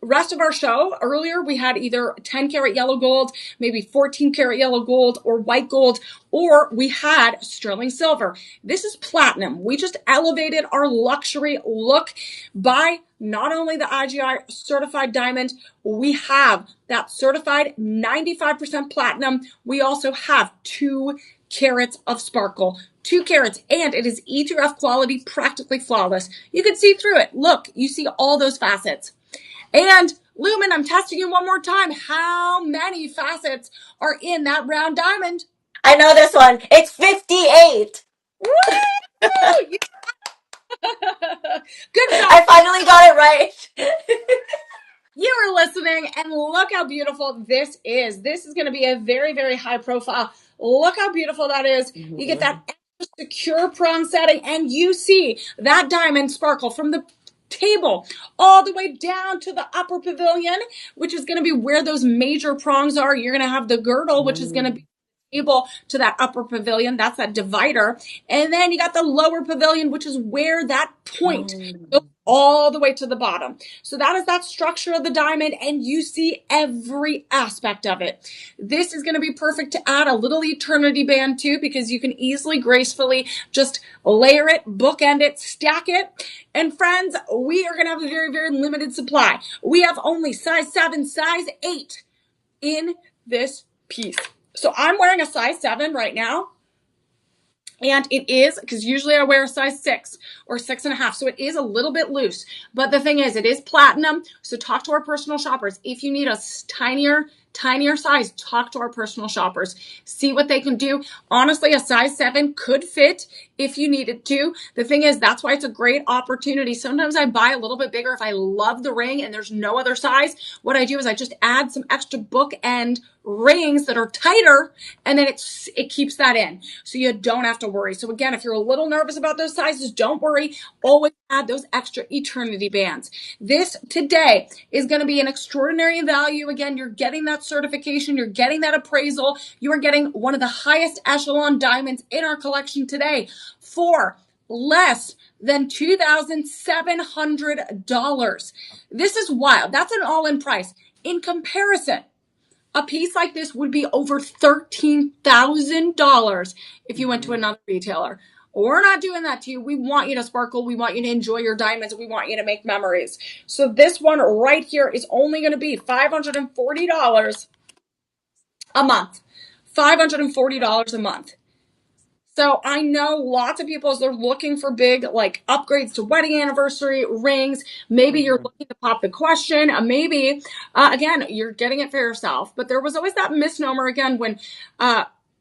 rest of our show earlier, we had either 10 karat yellow gold, maybe 14 karat yellow gold, or white gold, or we had sterling silver. This is platinum. We just elevated our luxury look by not only the IGI certified diamond, we have that certified 95% platinum. We also have 2 carats of sparkle. 2 carats, and it is E through F quality, practically flawless. You can see through it. Look, you see all those facets. And Lumen, I'm testing you one more time. How many facets are in that round diamond? I know this one. It's 58. Woo! Good job. I finally got it right. You are listening, and look how beautiful this is. This is going to be a very, very high profile. Look how beautiful that is. You get Mhm. that extra secure prong setting, and you see that diamond sparkle from the table all the way down to the upper pavilion, which is going to be where those major prongs are. You're going to have the girdle, which is going to be table to that upper pavilion. That's that divider. And then you got the lower pavilion, which is where that point goes Mhm. all the way to the bottom. So that is that structure of the diamond, and you see every aspect of it. This is going to be perfect to add a little eternity band to, because you can easily, gracefully just layer it, bookend it, stack it. And friends, we are going to have a very, very limited supply. We have only size 7, size 8 in this piece. So I'm wearing a size 7 right now. And it is, because usually I wear a size 6 or 6.5. So it is a little bit loose. But the thing is, it is platinum. So talk to our personal shoppers. If you need a tinier size, talk to our personal shoppers. See what they can do. Honestly, a size 7 could fit if you needed to. The thing is, that's why it's a great opportunity. Sometimes I buy a little bit bigger if I love the ring and there's no other size. What I do is I just add some extra bookend rings that are tighter, and then it keeps that in, so you don't have to worry. So again, if you're a little nervous about those sizes, don't worry. Always add those extra eternity bands. This today is going to be an extraordinary value. Again, you're getting that certification, you're getting that appraisal, you are getting one of the highest echelon diamonds in our collection today for less than $2,700. This is wild. That's an all-in price. In comparison, a piece like this would be over $13,000 if you went to another retailer. We're not doing that to you. We want you to sparkle. We want you to enjoy your diamonds. We want you to make memories. So this one right here is only going to be $540 a month. $540 a month. So I know lots of people, as they're looking for big like upgrades to wedding anniversary rings, maybe you're looking to pop the question, maybe again, you're getting it for yourself. But there was always that misnomer again when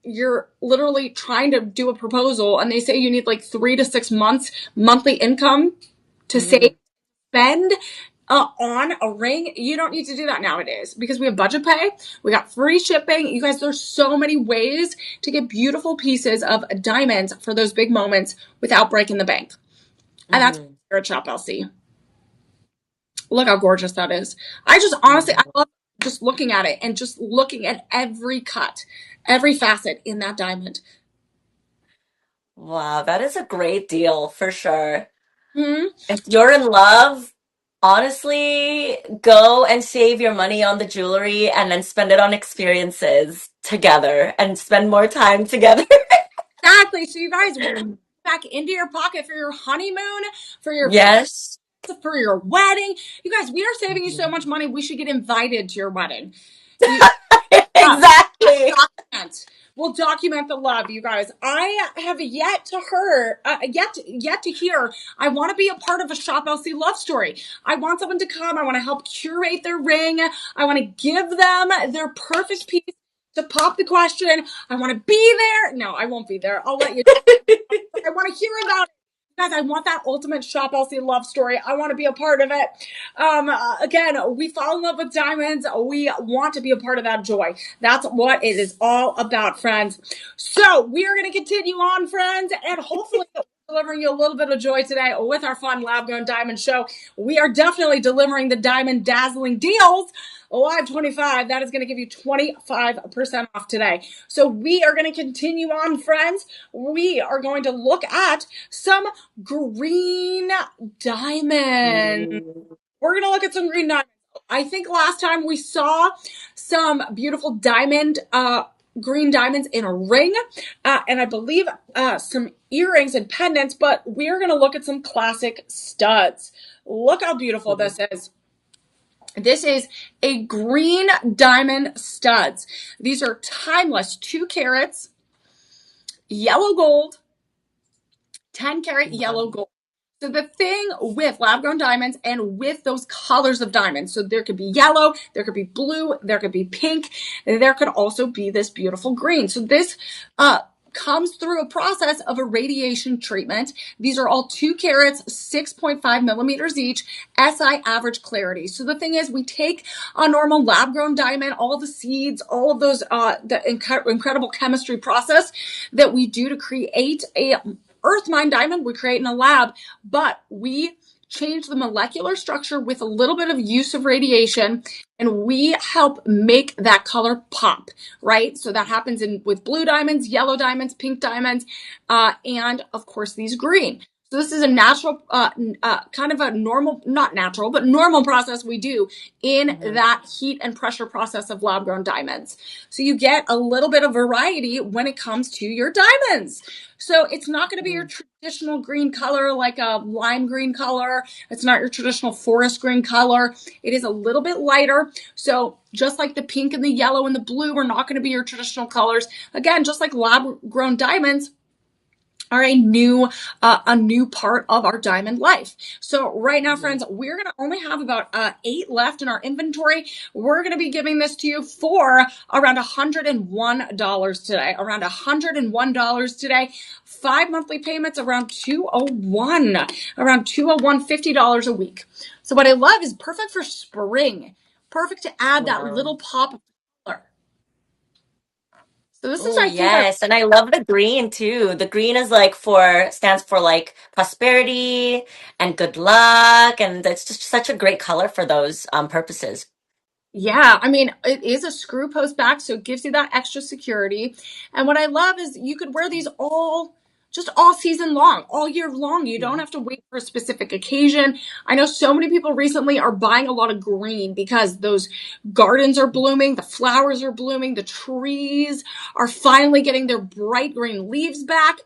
you're literally trying to do a proposal and they say you need like 3 to 6 months monthly income to spend on a ring. You don't need to do that nowadays because we have budget pay. We got free shipping. You guys, there's so many ways to get beautiful pieces of diamonds for those big moments without breaking the bank. And that's here at Shop LC. Look how gorgeous that is. I just honestly, I love just looking at it and just looking at every cut, every facet in that diamond. Wow, that is a great deal for sure. Hmm. If you're in love, honestly, go and save your money on the jewelry and then spend it on experiences together and spend more time together. Exactly. So you guys back into your pocket for your honeymoon, for your Yes. for your wedding. You guys, we are saving you so much money. We should get invited to your wedding. Exactly. Document. We'll document the love, you guys. I have yet to hear. I want to be a part of a Shop LC love story. I want someone to come. I want to help curate their ring. I want to give them their perfect piece to pop the question. I want to be there. No, I won't be there. I'll let you. I want to hear about it. Guys, I want that ultimate Shop LC love story. I want to be a part of it. Again, we fall in love with diamonds. We want to be a part of that joy. That's what it is all about, friends. So we are going to continue on, friends, and hopefully delivering you a little bit of joy today with our fun Lab Grown Diamond Show. We are definitely delivering the diamond dazzling deals. Live 25, that is going to give you 25% off today. So we are going to continue on, friends. We are going to look at some green diamonds. We're going to look at some green diamonds. I think last time we saw some beautiful diamond, green diamonds in a ring, and I believe some earrings and pendants, but we're going to look at some classic studs. Look how beautiful this is. This is a green diamond studs. These are timeless, 2 carats, yellow gold, 10 karat yellow gold. So the thing with lab grown diamonds and with those colors of diamonds, so there could be yellow, there could be blue, there could be pink, there could also be this beautiful green. So this comes through a process of irradiation treatment. These are all 2 carats, 6.5 millimeters each, SI average clarity. So the thing is, we take a normal lab grown diamond, all the seeds, all of those, the incredible chemistry process that we do to create a earth mine diamond, we create in a lab, but we change the molecular structure with a little bit of use of radiation, and we help make that color pop, right? So that happens with blue diamonds, yellow diamonds, pink diamonds, and of course these green. So this is a natural, kind of a normal, not natural, but normal process we do in Mm-hmm. that heat and pressure process of lab grown diamonds. So you get a little bit of variety when it comes to your diamonds. So it's not going to be your traditional green color, like a lime green color. It's not your traditional forest green color. It is a little bit lighter. So just like the pink and the yellow and the blue are not going to be your traditional colors. Again, just like lab grown diamonds are a new part of our diamond life. So right now, friends, we're going to only have about 8 left in our inventory. We're going to be giving this to you for around $101 today. Around $101 today. 5 monthly payments around 201, around $201, $50 a week. So what I love is perfect for spring. Perfect to add that Wow. little pop of color. So this is, Oh, I think, our yes. And I love the green too. The green is like stands for like prosperity and good luck. And it's just such a great color for those purposes. Yeah, I mean, it is a screw post back, so it gives you that extra security. And what I love is you could wear these just all season long, all year long. You don't Mhm. have to wait for a specific occasion. I know so many people recently are buying a lot of green because those gardens are blooming, the flowers are blooming, the trees are finally getting their bright green leaves back.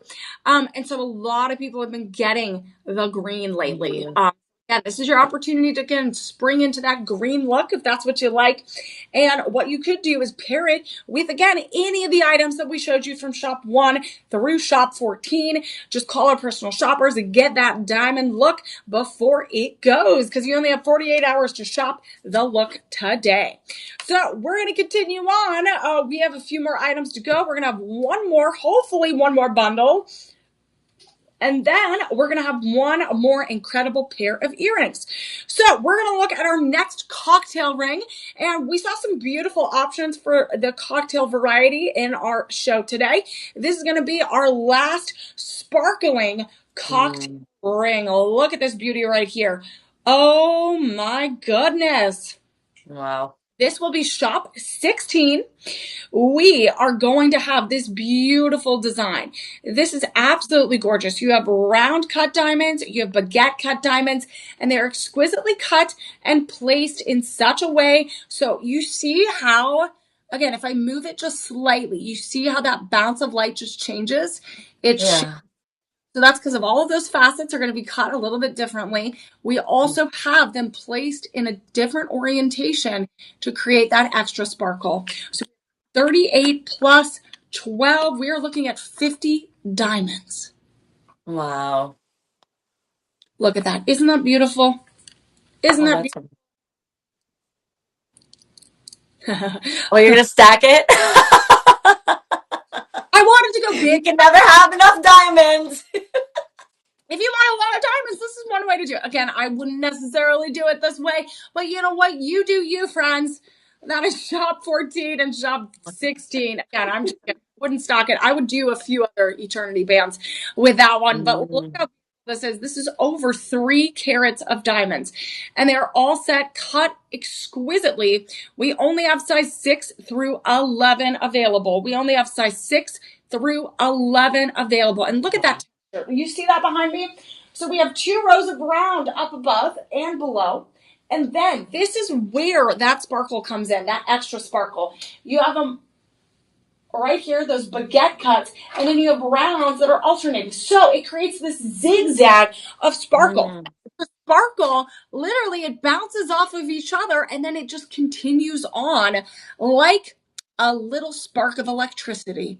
And so a lot of people have been getting the green lately. Mhm. Yeah, this is your opportunity to again spring into that green look if that's what you like. And what you could do is pair it with again any of the items that we showed you from shop 1 through shop 14. Just call our personal shoppers and get that diamond look before it goes because you only have 48 hours to shop the look today. So we're going to continue on. We have a few more items to go. We're going to have one more, hopefully one more bundle. And then we're going to have one more incredible pair of earrings. So we're going to look at our next cocktail ring. And we saw some beautiful options for the cocktail variety in our show today. This is going to be our last sparkling cocktail Mm. ring. Look at this beauty right here. Oh my goodness. Wow. This will be shop 16. We are going to have this beautiful design. This is absolutely gorgeous. You have round cut diamonds, you have baguette cut diamonds, and they're exquisitely cut and placed in such a way so you see how, again, if I move it just slightly, you see how that bounce of light just changes. Yeah. So that's because of all of those facets are going to be cut a little bit differently. We also have them placed in a different orientation to create that extra sparkle. So 38 plus 12, we are looking at 50 diamonds. Wow. Look at that. Isn't that beautiful? Isn't Oh, that that's. beautiful? Oh, you're gonna stack it? I wanted to go You big. can never have enough diamonds. If you want a lot of diamonds, this is one way to do it. Again, I wouldn't necessarily do it this way, but you know what? You do you, friends. That is shop 14 and shop 16. Again, I'm just kidding. I wouldn't stock it. I would do a few other eternity bands with that one, but look Mm. how this is. This is over 3 carats of diamonds, and they're all set, cut exquisitely. We only have size 6 through 11 available. We only have size 6 through 11 available. And look at that. You see that behind me? So we have 2 rows of round up above and below. And then this is where that sparkle comes in, that extra sparkle. You have them right here, those baguette cuts, and then you have rounds that are alternating. So it creates this zigzag of sparkle. Mm. Sparkle, literally, it bounces off of each other and then it just continues on like a little spark of electricity.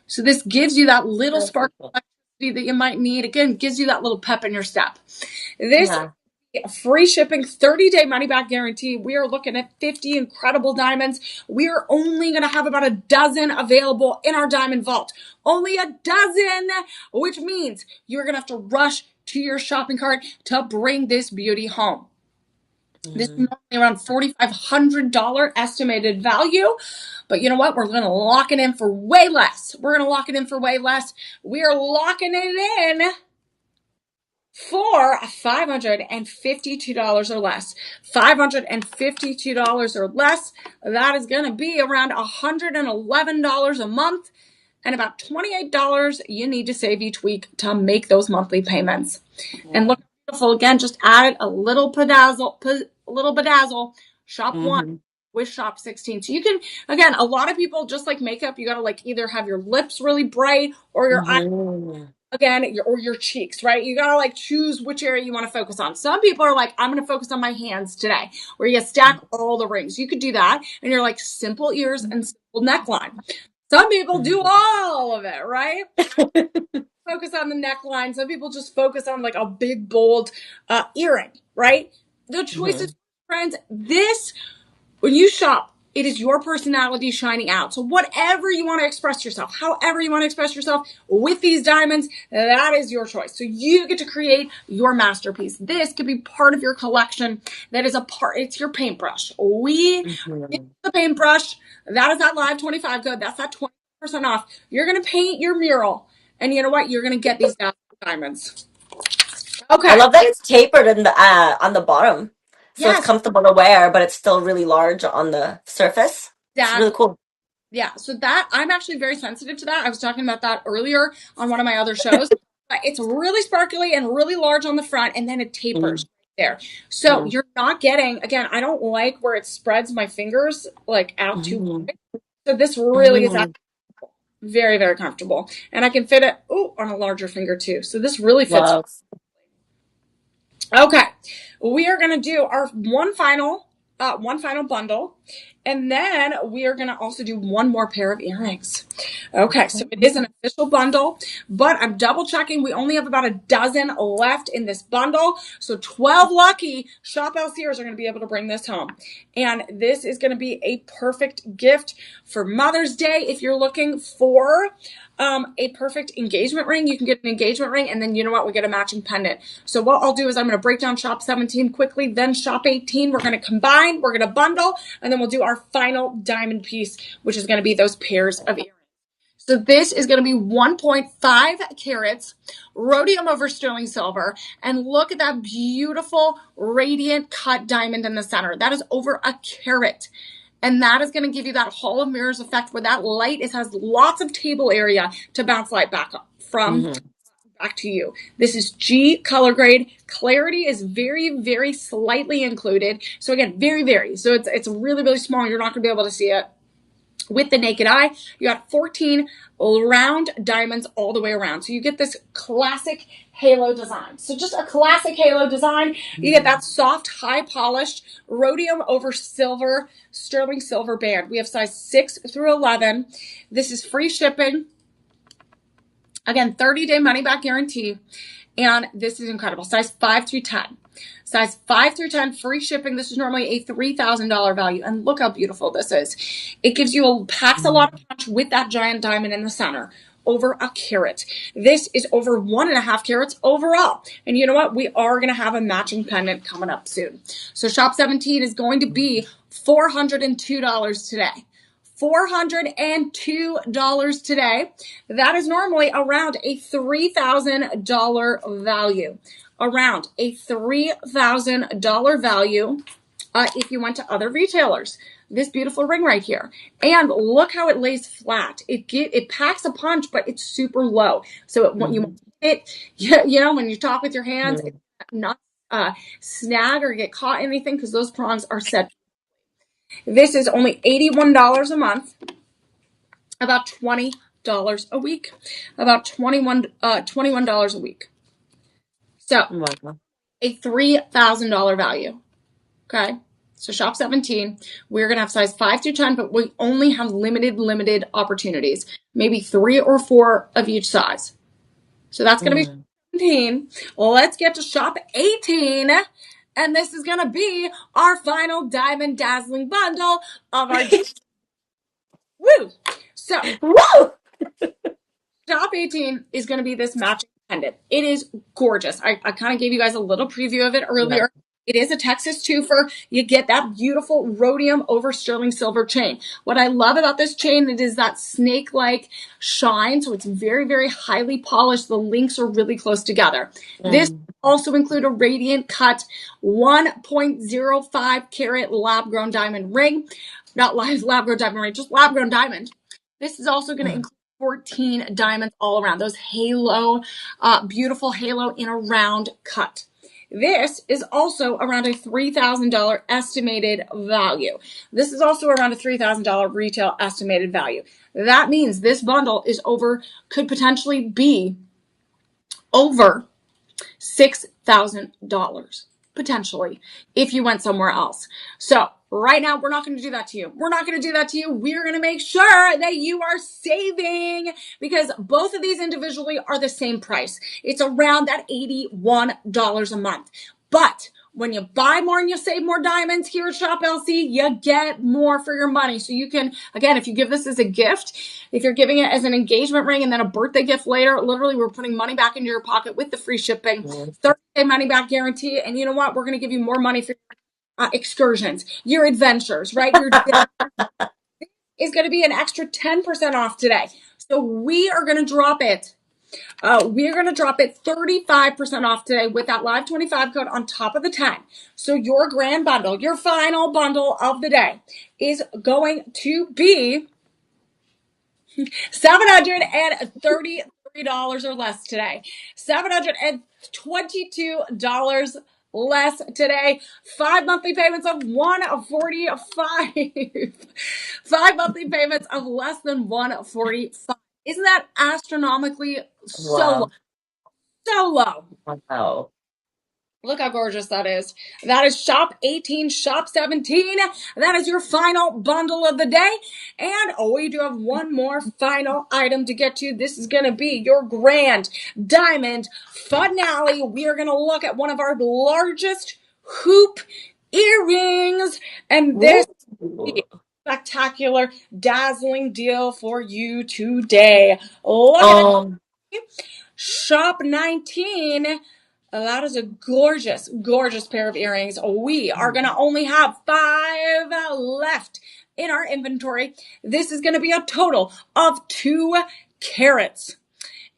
So this gives you that little That's spark so cool. of electricity that you might need. Again, gives you that little pep in your step. This Yeah. free shipping, 30-day money back guarantee. We are looking at 50 incredible diamonds. We are only going to have about a dozen available in our diamond vault. Only a dozen, which means you're going to have to rush to your shopping cart to bring this beauty home. This is Mm. normally around $4,500 estimated value. But you know what? We're going to lock it in for way less. We're going to lock it in for way less. We are locking it in for $552 or less. $552 or less. That is going to be around $111 a month. and about $28 you need to save each week to make those monthly payments. And look beautiful again, just added a little bedazzle. Shop 1 with shop 16. So you can, again, a lot of people just like makeup, you got to like either have your lips really bright or your eyes, again, or your cheeks, right? You got to like choose which area you want to focus on. Some people are like, I'm going to focus on my hands today, where you stack all the rings. You could do that. And you're like simple ears and simple neckline. Some people do all of it, right? Focus on the neckline. Some people just focus on like a big, bold earring, right? The choice is, friends, this, when you shop, it is your personality shining out. So whatever you want to express yourself, however you want to express yourself with these diamonds, that is your choice. So you get to create your masterpiece. This could be part of your collection. That is a part, it's your paintbrush. The paintbrush, that is that live 25 code. That's that 20% off. You're going to paint your mural. And you know what? You're going to get these diamonds. Okay. I love that it's tapered in the on the bottom. So it's Yes. comfortable to wear, but it's still really large on the surface. It's really cool. Yeah, so that, I'm actually very sensitive to that. I was talking about that earlier on one of my other shows. But it's really sparkly and really large on the front, and then it tapers there. So you're not getting, again, I don't like where it spreads my fingers like out too wide. So this really is very, very comfortable. And I can fit it on a larger finger too. So this really fits. Okay, we are going to do our one final bundle, and then we are going to also do one more pair of earrings. Okay, so it is an official bundle, but I'm double checking. We only have about a dozen left in this bundle. So 12 lucky Shop LCers are going to be able to bring this home. And this is going to be a perfect gift for Mother's Day. If you're looking for a perfect engagement ring, you can get an engagement ring, and then you know what? We get a matching pendant. So what I'll do is I'm going to break down shop 17 quickly, then shop 18. We're going to combine, we're going to bundle, and then we'll do our final diamond piece, which is going to be those pairs of earrings. So this is going to be 1.5 carats, rhodium over sterling silver, and look at that beautiful radiant cut diamond in the center. That is over a carat. And that is going to give you that hall of mirrors effect where that light has lots of table area to bounce light back up from back to you. This is G color grade. Clarity is very, very slightly included. So again, very, very. So it's really, really small. You're not going to be able to see it with the naked eye. You got 14 round diamonds all the way around. So you get this classic halo design. So just a classic halo design. You get that soft, high polished rhodium over silver, sterling silver band. We have size 6 through 11. This is free shipping. Again, 30-day money back guarantee. And this is incredible. Size 5 through 10. Size 5 through 10, free shipping. This is normally a $3,000 value. And look how beautiful this is. It gives you packs a lot of punch with that giant diamond in the center. Over a carat. This is over 1.5 carats overall. And you know what? We are going to have a matching pendant coming up soon. So shop 17 is going to be $402 today. $402 today. That is normally around a $3,000 value. Around a $3,000 value if you went to other retailers. This beautiful ring right here. And look how it lays flat. It packs a punch, but it's super low. So when you it, you know, when you talk with your hands, it's not snag or get caught in anything because those prongs are set. This is only $81 a month, about $20 a week, about $21 a week. So a $3,000 value. Okay. So shop 17, we're going to have size 5 through 10, but we only have limited opportunities, maybe 3 or 4 of each size. So that's going to be 17. Well, let's get to shop 18. And this is going to be our final diamond dazzling bundle of our woo. So shop 18 is going to be this matching pendant. It is gorgeous. I kind of gave you guys a little preview of it earlier. Yeah. It is a Texas twofer. You get that beautiful rhodium over sterling silver chain. What I love about this chain, it is that snake-like shine. So it's very, very highly polished. The links are really close together. This also include a radiant cut 1.05 carat lab-grown diamond ring. Not lab-grown diamond ring, just lab-grown diamond. This is also going to include 14 diamonds all around. Those halo, beautiful halo in a round cut. This is also around a $3,000 estimated value. This is also around a $3,000 retail estimated value. That means this bundle could potentially be over $6,000 potentially if you went somewhere else. So right now, we're not going to do that to you. We're not going to do that to you. We're going to make sure that you are saving, because both of these individually are the same price. It's around that $81 a month. But when you buy more and you save more diamonds here at Shop LC, you get more for your money. So you can, again, if you give this as a gift, if you're giving it as an engagement ring and then a birthday gift later, literally we're putting money back into your pocket with the free shipping, 30-day money back guarantee. And you know what? We're going to give you more money for excursions, your adventures, right? Your is going to be an extra 10% off today. So we are going to drop it. We're going to drop it 35% off today with that live 25 code on top of the 10. So your grand bundle, your final bundle of the day, is going to be $733 or less today. $722 less today. 5 monthly payments of $145. 5 monthly payments of less than $145. Isn't that astronomically Wow. so low? Wow. Look how gorgeous that is. That is Shop 18, Shop 17. That is your final bundle of the day. And we do have one more final item to get to. This is going to be your grand diamond finale. We are going to look at one of our largest hoop earrings. And this is a spectacular, dazzling deal for you today. Look at it. Shop 19. That is a gorgeous, gorgeous pair of earrings. We are going to only have 5 left in our inventory. This is going to be a total of 2 carats.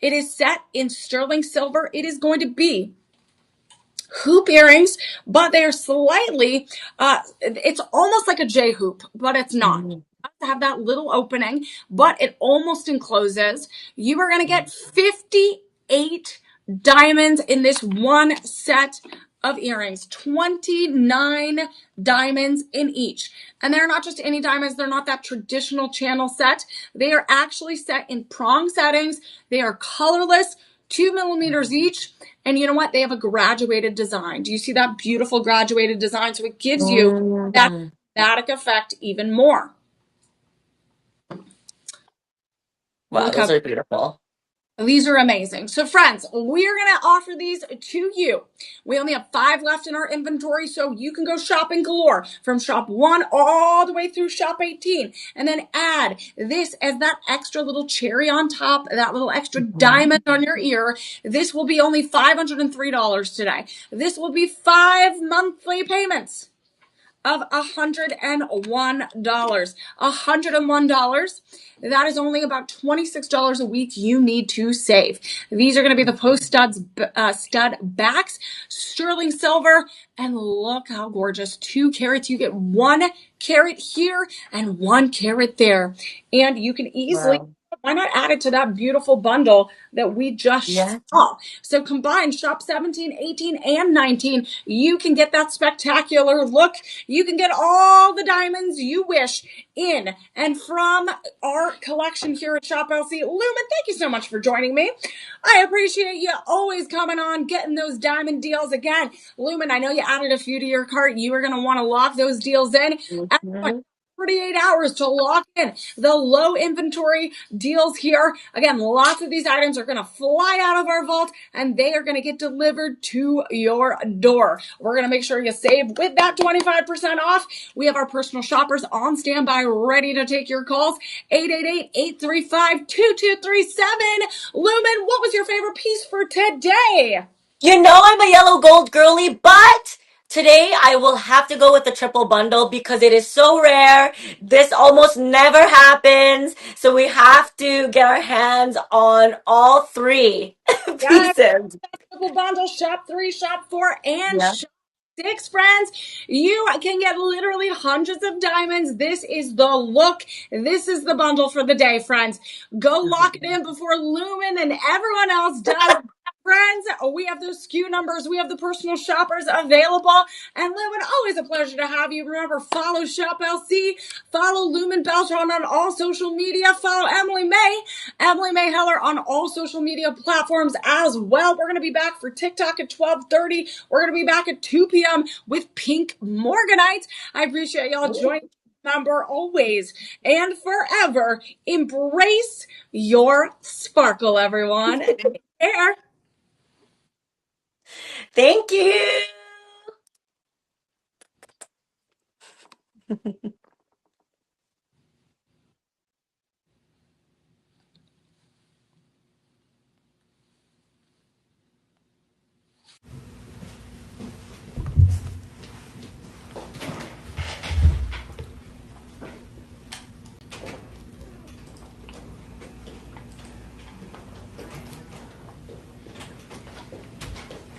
It is set in sterling silver. It is going to be hoop earrings, but they are slightly, it's almost like a J hoop, but it's not. It has to have that little opening, but it almost encloses. You are going to get 58 diamonds in this one set of earrings, 29 diamonds in each. And they're not just any diamonds. They're not that traditional channel set. They are actually set in prong settings. They are colorless, 2 millimeters each. And you know what? They have a graduated design. Do you see that beautiful graduated design? So it gives you that dramatic effect even more. Wow, those are beautiful. These are amazing. So friends, we're going to offer these to you. We only have 5 left in our inventory, so you can go shopping galore from shop 1 all the way through shop 18, and then add this as that extra little cherry on top, that little extra diamond on your ear. This will be only $503 today. This will be 5 monthly payments of $101. $101. That is only about $26 a week you need to save. These are going to be the post stud backs, sterling silver, and look how gorgeous. 2 carats. You get 1 carat here and 1 carat there. And you can easily, why not add it to that beautiful bundle that we just saw? So combine shop 17, 18, and 19. You can get that spectacular look. You can get all the diamonds you wish in and from our collection here at Shop LC. Lumen, thank you so much for joining me. I appreciate you always coming on, getting those diamond deals. Again, Lumen, I know you added a few to your cart. You are going to want to lock those deals in. 48 hours to lock in the low inventory deals here. Again, lots of these items are going to fly out of our vault and they are going to get delivered to your door. We're going to make sure you save with that 25% off. We have our personal shoppers on standby ready to take your calls. 888-835-2237. Lumen, what was your favorite piece for today? You know I'm a yellow gold girly, but today I will have to go with the triple bundle because it is so rare. This almost never happens. So we have to get our hands on all 3 pieces. Triple bundle, shop 3, shop 4, and shop 6, friends. You can get literally hundreds of diamonds. This is the look. This is the bundle for the day, friends. Go lock it in before Lumen and everyone else does. Friends, we have those SKU numbers. We have the personal shoppers available. And Lumen, always a pleasure to have you. Remember, follow Shop LC, follow Lumen Beltran on all social media, follow Emily Mae Heller on all social media platforms as well. We're going to be back for TikTok at 12:30. We're going to be back at 2 p.m. with Pink Morganite. I appreciate y'all joining. Remember, always and forever, embrace your sparkle, everyone. Take care. Thank you.